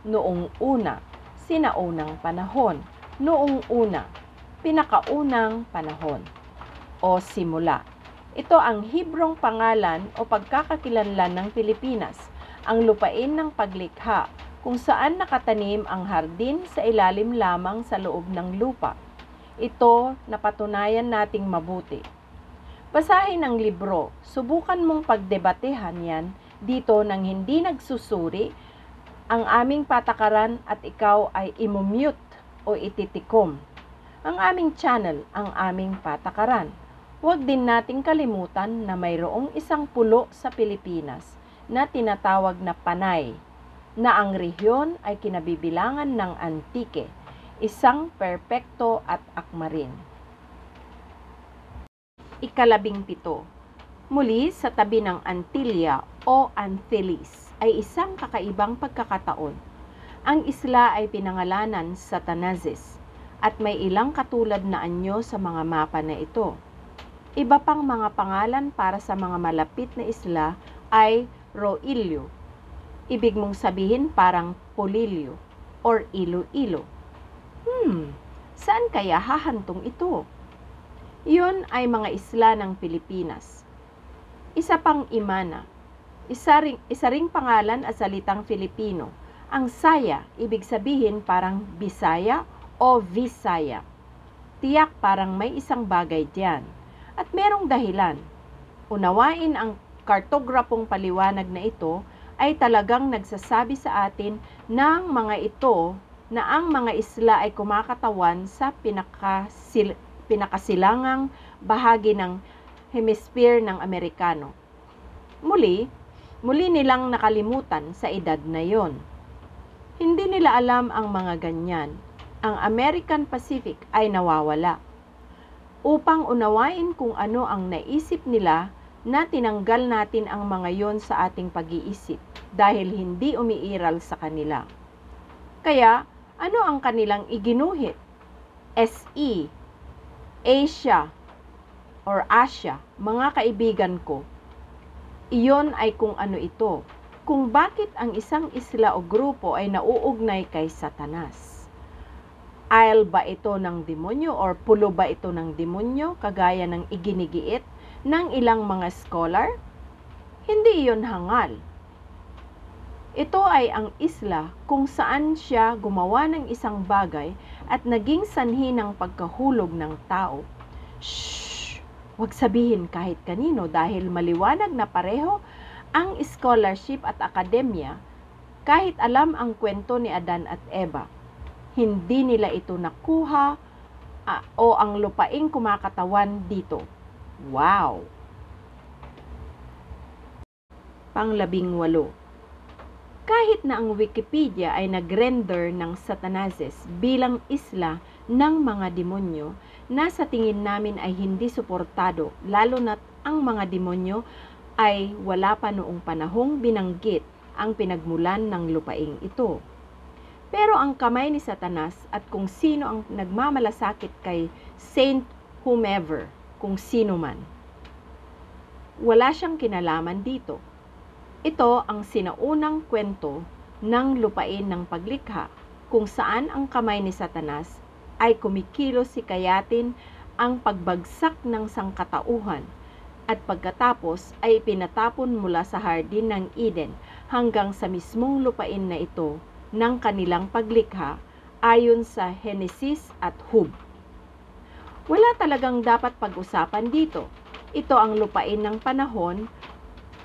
noong una, sinaunang panahon, noong una, pinakaunang panahon, o simula. Ito ang Hebrong pangalan o pagkakakilanlan ng Pilipinas, ang lupain ng paglikha, kung saan nakatanim ang hardin sa ilalim lamang sa loob ng lupa. Ito napatunayan nating mabuti. Basahin ang libro, subukan mong pagdebatehan yan dito nang hindi nagsusuri ang aming patakaran at ikaw ay imumute o ititikom. Ang aming channel, ang aming patakaran. Huwag din nating kalimutan na mayroong isang pulo sa Pilipinas na tinatawag na Panay, na ang rehiyon ay kinabibilangan ng Antique, isang perpekto at akmarin. 17. Muli sa tabi ng Antilla o Antilles ay isang kakaibang pagkakataon. Ang isla ay pinangalanan sa Tanazes at may ilang katulad na anyo sa mga mapa na ito. Iba pang mga pangalan para sa mga malapit na isla ay Roilio. Ibig mong sabihin parang Polillo or Iloilo. Saan kaya hahantong ito? Iyon ay mga isla ng Pilipinas. Isa pang Imana. Isa ring pangalan at salitang Filipino. Ang Saya, ibig sabihin parang Bisaya o Visaya. Tiyak parang may isang bagay diyan. At merong dahilan. Unawain ang kartograpong paliwanag na ito ay talagang nagsasabi sa atin ng mga ito na ang mga isla ay kumakatawan sa pinakasilangang bahagi ng hemisphere ng Amerikano. Muli nilang nakalimutan sa edad na yon. Hindi nila alam ang mga ganyan. Ang American Pacific ay nawawala. Upang unawain kung ano ang naisip nila, na tinanggal natin ang mga yon sa ating pag-iisip dahil hindi umiiral sa kanila. Kaya, ano ang kanilang iginuhit? SE, Asia, or Asia, mga kaibigan ko. Iyon ay kung ano ito, kung bakit ang isang isla o grupo ay nauugnay kay Satanas. Isle ba ito ng demonyo or pulo ba ito ng demonyo kagaya ng iginigiit ng ilang mga scholar? Hindi iyon hangal. Ito ay ang isla kung saan siya gumawa ng isang bagay at naging sanhi ng pagkahulog ng tao. Shhh! Huwag sabihin kahit kanino dahil maliwanag na pareho ang scholarship at akademya kahit alam ang kwento ni Adan at Eva. Hindi nila ito nakuha o ang lupaing kumakatawan dito. Wow! Pang-18. Kahit na ang Wikipedia ay nag-render ng Satanases bilang isla ng mga demonyo na sa tingin namin ay hindi suportado, lalo na't ang mga demonyo ay wala pa noong panahong binanggit ang pinagmulan ng lupaing ito. Pero ang kamay ni Satanas at kung sino ang nagmamalasakit kay Saint whomever, kung sino man, wala siyang kinalaman dito. Ito ang sinaunang kwento ng lupain ng paglikha kung saan ang kamay ni Satanas ay kumikilos hikayatin ang pagbagsak ng sangkatauhan at pagkatapos ay pinatapon mula sa hardin ng Eden hanggang sa mismong lupain na ito ng kanilang paglikha ayon sa Henesis at Hub. Wala talagang dapat pag-usapan dito. Ito ang lupain ng panahon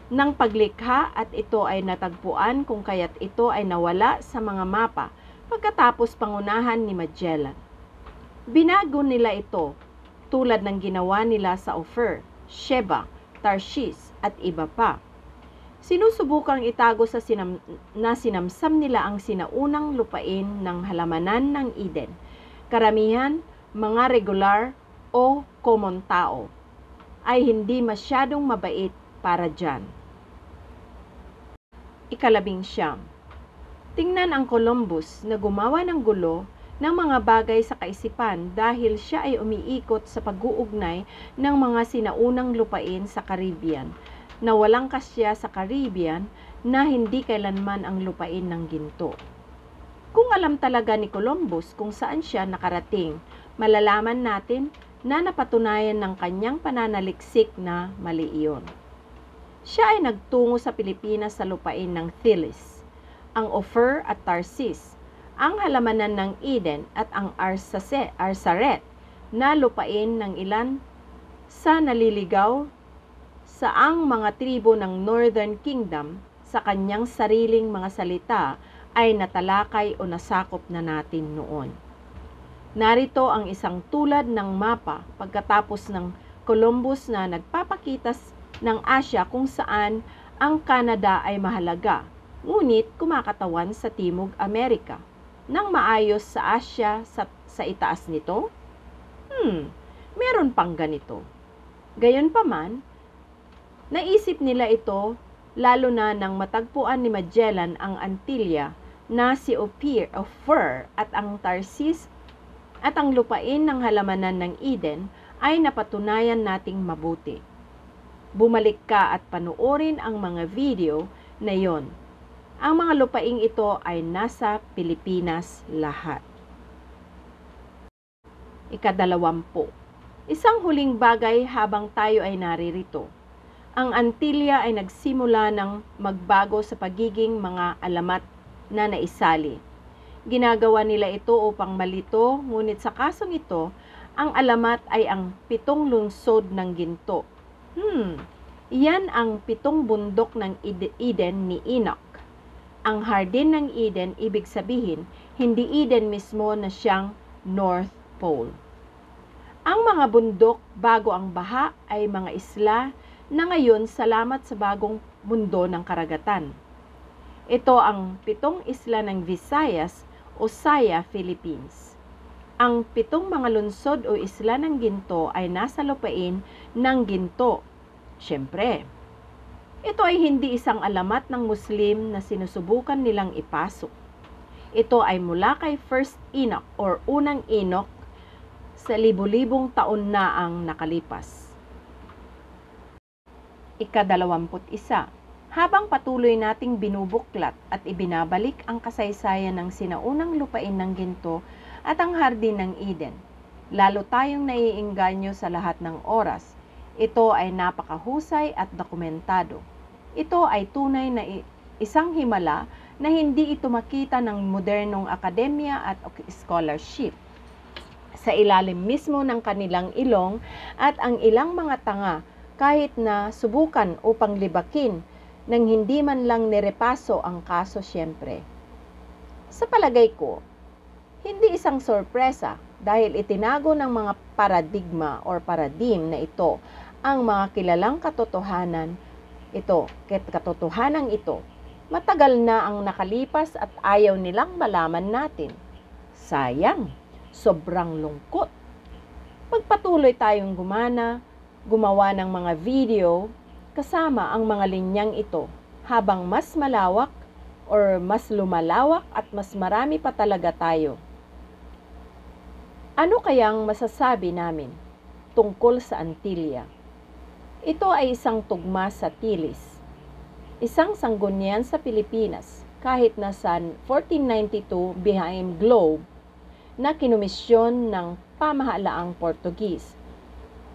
ng paglikha at ito ay natagpuan kung kaya't ito ay nawala sa mga mapa pagkatapos pangunahan ni Magellan. Binago nila ito tulad ng ginawa nila sa Ophir, Sheba, Tarshish at iba pa. Sinusubukang itago sa sinamsam nila ang sinaunang lupain ng halamanan ng Eden. Karamihan, mga regular o common tao ay hindi masyadong mabait para dyan. 19. Tingnan ang Columbus na gumawa ng gulo ng mga bagay sa kaisipan dahil siya ay umiikot sa pag-uugnay ng mga sinaunang lupain sa Caribbean na walang kasya sa Caribbean na hindi kailanman ang lupain ng ginto. Kung alam talaga ni Columbus kung saan siya nakarating, malalaman natin na napatunayan ng kanyang pananaliksik na mali iyon. Siya ay nagtungo sa Pilipinas sa lupain ng Thilis, ang Ophir at Tarsis, ang halamanan ng Eden at ang Arsaret na lupain ng ilan sa naliligaw sa ang mga tribo ng Northern Kingdom sa kanyang sariling mga salita ay natalakay o nasakop na natin noon. Narito ang isang tulad ng mapa pagkatapos ng Columbus na nagpapakita ng Asya kung saan ang Canada ay mahalaga, ngunit kumakatawan sa Timog Amerika. Nang maayos sa Asya sa itaas nito? Meron pang ganito. Gayunpaman, naisip nila ito lalo na nang matagpuan ni Magellan ang Antilla na si Ophir at ang Tarsis at ang lupain ng halamanan ng Eden ay napatunayan nating mabuti. Bumalik ka at panoorin ang mga video na yon. Ang mga lupaing ito ay nasa Pilipinas lahat. 20. Isang huling bagay habang tayo ay naririto. Ang Antilla ay nagsimula ng magbago sa pagiging mga alamat na naisali. Ginagawa nila ito upang malito, ngunit sa kasong ito, ang alamat ay ang 7 lungsod ng ginto. Iyan ang 7 bundok ng Eden ni Enoch. Ang hardin ng Eden, ibig sabihin, hindi Eden mismo na siyang North Pole. Ang mga bundok bago ang baha ay mga isla na ngayon salamat sa bagong mundo ng karagatan. Ito ang 7 isla ng Visayas o Saya, Philippines. Ang 7 mga lungsod o isla ng ginto ay nasa lupain ng ginto. Siyempre, ito ay hindi isang alamat ng Muslim na sinusubukan nilang ipasok. Ito ay mula kay First Enoch or unang Enoch sa libu-libong taon na ang nakalipas. Ika-21. Habang patuloy nating binubuklat at ibinabalik ang kasaysayan ng sinaunang lupain ng ginto at ang hardin ng Eden, lalo tayong naiengganyo sa lahat ng oras. Ito ay napakahusay at dokumentado. Ito ay tunay na isang himala na hindi ito makita ng modernong akademya at scholarship. Sa ilalim mismo ng kanilang ilong at ang ilang mga tanga, kahit na subukan upang libakin nang hindi man lang nirepaso ang kaso siyempre. Sa palagay ko, hindi isang sorpresa dahil itinago ng mga paradigma or paradigm na ito ang mga kilalang katotohanan ito. Matagal na ang nakalipas at ayaw nilang malaman natin. Sayang, sobrang lungkot. Pagpatuloy tayong gumawa ng mga video kasama ang mga linyang ito habang mas malawak or mas lumalawak at mas marami pa talaga tayo. Ano kayang masasabi namin tungkol sa Antilya? Ito ay isang tugma sa tilis, isang sanggunian sa Pilipinas kahit na sa 1492 behind globe na kinumisyon ng pamahalaang Portugis.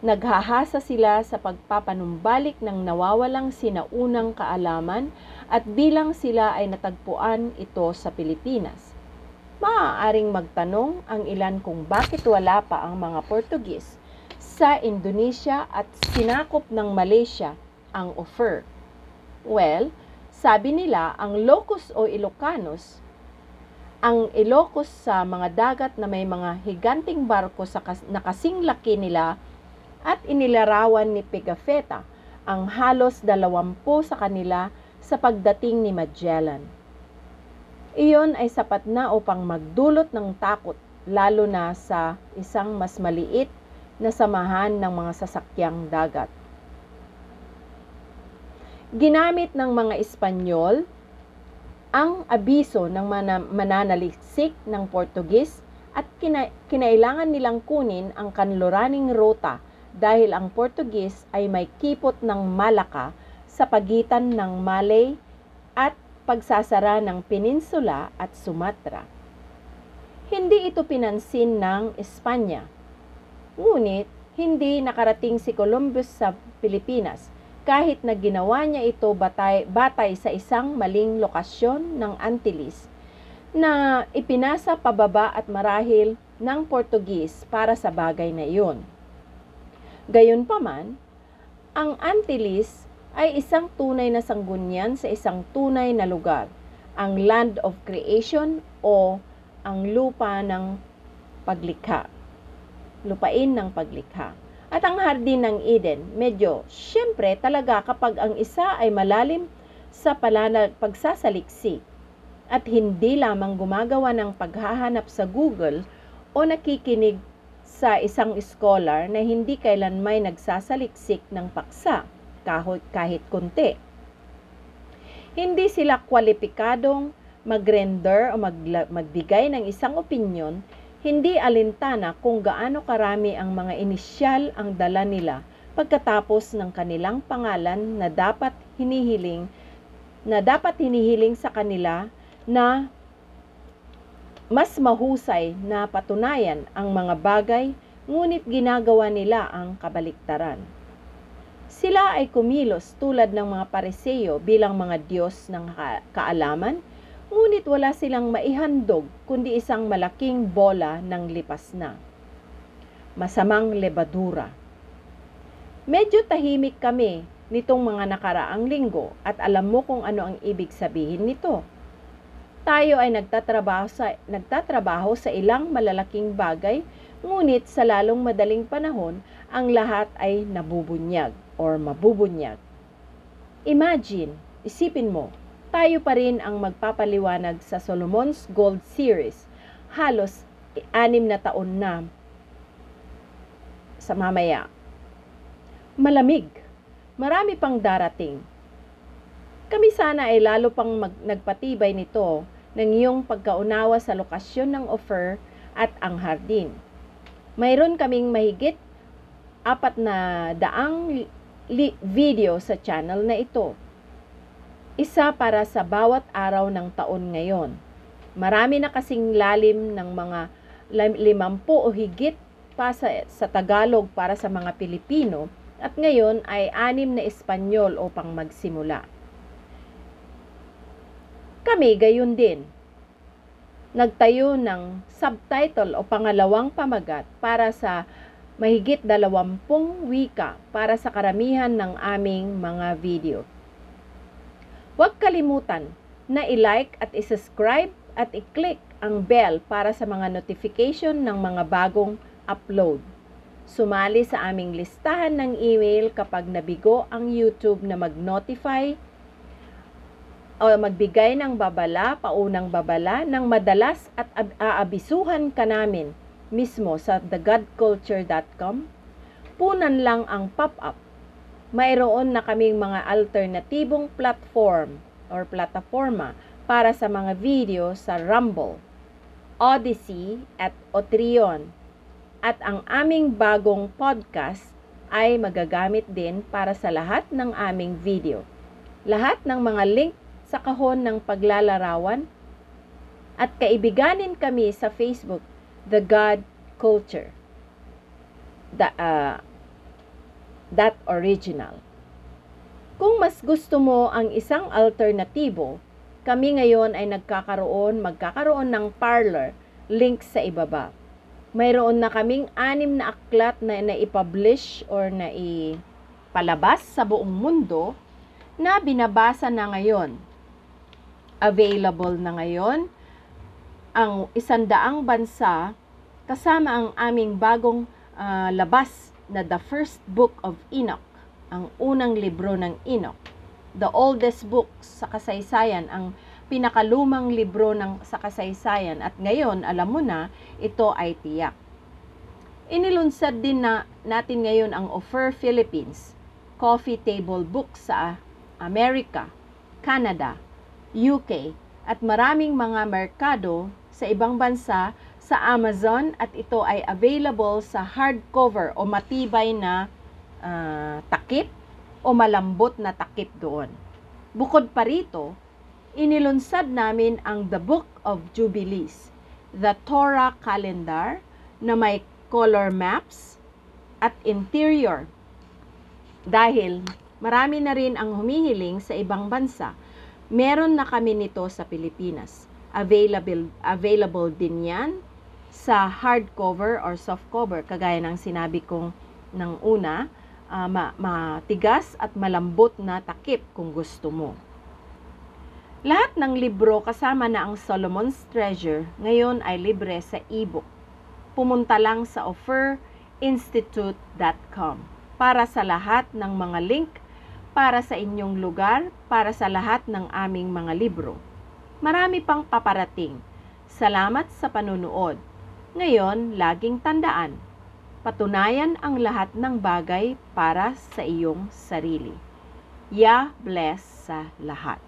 Naghahasa sila sa pagpapanumbalik ng nawawalang sinaunang kaalaman at bilang sila ay natagpuan ito sa Pilipinas. Maaaring magtanong ang ilan kung bakit wala pa ang mga Portugis sa Indonesia at sinakop ng Malaysia ang Ophir. Well, sabi nila ang Locos o Ilocanos, ang Ilocos sa mga dagat na may mga higanting barko na kasing laki nila at inilarawan ni Pigafetta ang halos 20 sa kanila sa pagdating ni Magellan. Iyon ay sapat na upang magdulot ng takot lalo na sa isang mas maliit na samahan ng mga sasakyang dagat. Ginamit ng mga Espanyol ang abiso ng mananaliksik ng Portugis at kinailangan nilang kunin ang kanluraning ruta dahil ang Portugis ay may kipot ng Malacca sa pagitan ng Malay at pagsasara ng Peninsula at Sumatra. Hindi ito pinansin ng Espanya. Ngunit hindi nakarating si Columbus sa Pilipinas kahit na ginawa niya ito batay sa isang maling lokasyon ng Antilles na ipinasa pababa at marahil ng Portugis para sa bagay na iyon. Gayunpaman, ang Antilles ay isang tunay na sanggunian sa isang tunay na lugar, ang land of creation o ang lupain ng paglikha. At ang hardin ng Eden, syempre talaga kapag ang isa ay malalim sa pagsasaliksik at hindi lamang gumagawa ng paghahanap sa Google o nakikinig sa isang scholar na hindi kailanmay nagsasaliksik ng paksa kahit konti. Hindi sila kwalipikadong mag-render o magbigay ng isang opinyon, hindi alintana kung gaano karami ang mga inisyal ang dala nila pagkatapos ng kanilang pangalan na dapat hinihiling sa kanila na mas mahusay na patunayan ang mga bagay, ngunit ginagawa nila ang kabaliktaran. Sila ay kumilos tulad ng mga Pariseo bilang mga Diyos ng kaalaman, ngunit wala silang maihandog kundi isang malaking bola ng lipas na. Masamang lebadura. Medyo tahimik kami nitong mga nakaraang linggo at alam mo kung ano ang ibig sabihin nito. Tayo ay nagtatrabaho sa ilang malalaking bagay, ngunit sa lalong madaling panahon, ang lahat ay nabubunyag or mabubunyag. Isipin mo, tayo pa rin ang magpapaliwanag sa Solomon's Gold Series, halos 6 na taon na sa mamaya. Malamig, marami pang darating. Kami sana ay lalo pang nagpatibay nito ng iyong pagkaunawa sa lokasyon ng Ophir at ang hardin. Mayroon kaming mahigit 400 video sa channel na ito. Isa para sa bawat araw ng taon ngayon. Marami na kasing lalim ng mga 50 o higit pa sa Tagalog para sa mga Pilipino at ngayon ay 6 na Espanyol upang magsimula. Kami gayon din. Nagtayo ng subtitle o pangalawang pamagat para sa mahigit 20 wika para sa karamihan ng aming mga video. Huwag kalimutan na i-like at i-subscribe at i-click ang bell para sa mga notification ng mga bagong upload. Sumali sa aming listahan ng email kapag nabigo ang YouTube na mag-notify o magbigay ng paunang babala ng madalas at aabisuhan ka namin mismo sa thegodculture.com. Punan lang ang pop-up. Mayroon na kaming mga alternatibong plataforma para sa mga video sa Rumble, Odyssey at Patreon. At ang aming bagong podcast ay magagamit din para sa lahat ng aming video. Lahat ng mga link sa kahon ng paglalarawan at kaibiganin kami sa Facebook, The God Culture. That original. Kung mas gusto mo ang isang alternatibo, kami ngayon ay magkakaroon ng Parler, link sa ibaba. Mayroon na kaming 6 na aklat na naipublish or naipalabas sa buong mundo na binabasa na ngayon. Available na ngayon ang 100 bansa kasama ang aming bagong labas na The First Book of Enoch, ang unang libro ng Enoch. The oldest book sa kasaysayan, ang pinakalumang libro sa kasaysayan at ngayon, alam mo na, ito ay tiyak. Inilunsad din natin ngayon ang Offer Philippines, coffee table book sa Amerika, Canada, UK at maraming mga merkado sa ibang bansa sa Amazon at ito ay available sa hardcover o matibay na takip o malambot na takip doon. Bukod pa rito, inilunsad namin ang The Book of Jubilees, the Torah calendar na may color maps at interior. Dahil marami na rin ang humihiling sa ibang bansa, meron na kami nito sa Pilipinas. Available din yan sa hardcover or softcover, kagaya ng sinabi kong ng una, matigas at malambot na takip kung gusto mo. Lahat ng libro kasama na ang Solomon's Treasure ngayon ay libre sa ebook. Pumunta lang sa offerinstitute.com para sa lahat ng mga link para sa inyong lugar, para sa lahat ng aming mga libro. Marami pang paparating. Salamat sa panunood. Ngayon, laging tandaan, patunayan ang lahat ng bagay para sa iyong sarili. Yah bless sa lahat.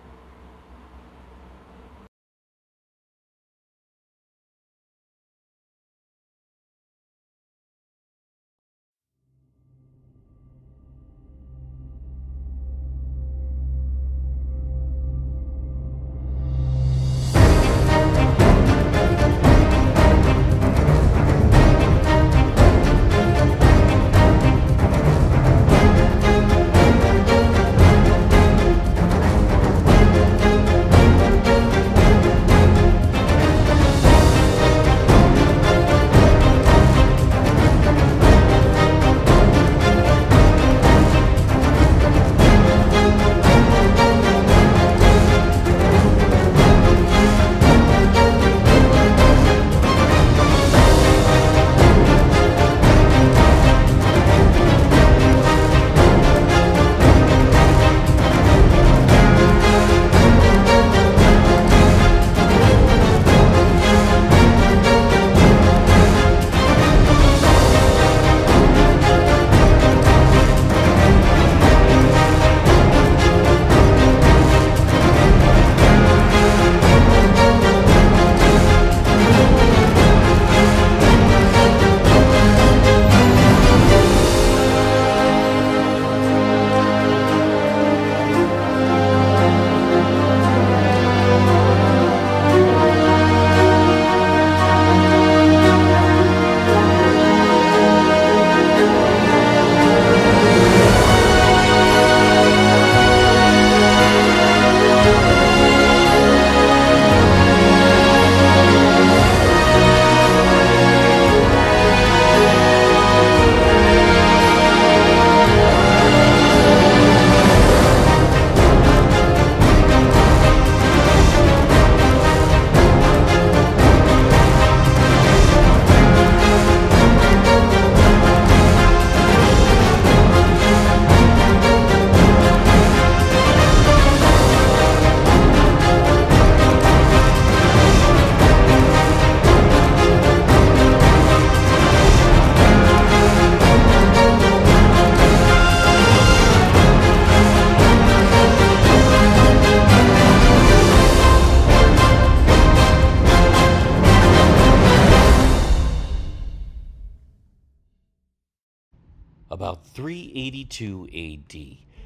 382 AD,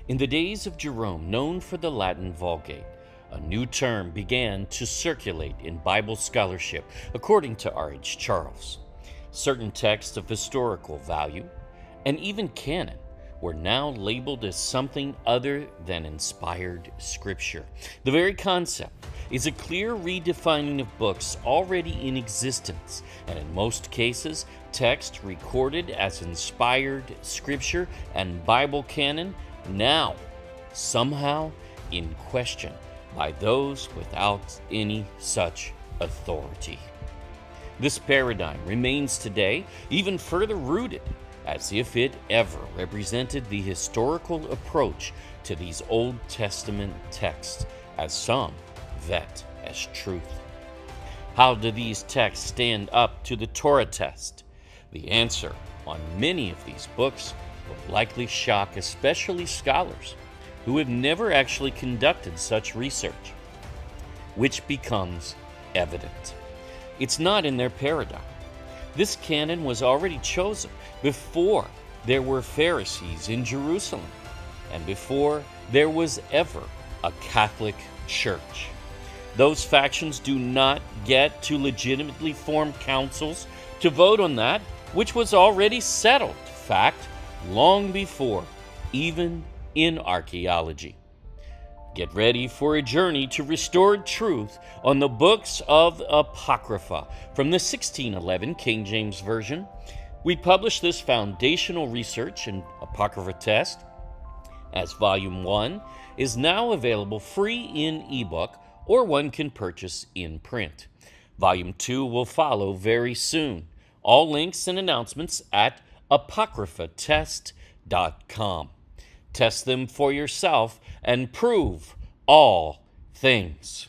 in the days of Jerome, known for the Latin Vulgate, a new term began to circulate in Bible scholarship, according to R.H. Charles. Certain texts of historical value, and even canon, were now labeled as something other than inspired scripture. The very concept is a clear redefining of books already in existence, and in most cases, text recorded as inspired scripture and Bible canon now somehow in question by those without any such authority. This paradigm remains today even further rooted, as if it ever represented the historical approach to these Old Testament texts, as some vet as truth. How do these texts stand up to the Torah test? The answer on many of these books will likely shock especially scholars who have never actually conducted such research, which becomes evident. It's not in their paradigm. This canon was already chosen before there were Pharisees in Jerusalem and before there was ever a Catholic Church. Those factions do not get to legitimately form councils to vote on that which was already settled fact long before, even in archaeology. Get ready for a journey to restored truth on the books of Apocrypha. From the 1611 King James Version, we published this foundational research and Apocrypha test, as Volume 1 is now available free in ebook, or one can purchase in print. Volume 2 will follow very soon. All links and announcements at apocryphatest.com. Test them for yourself and prove all things.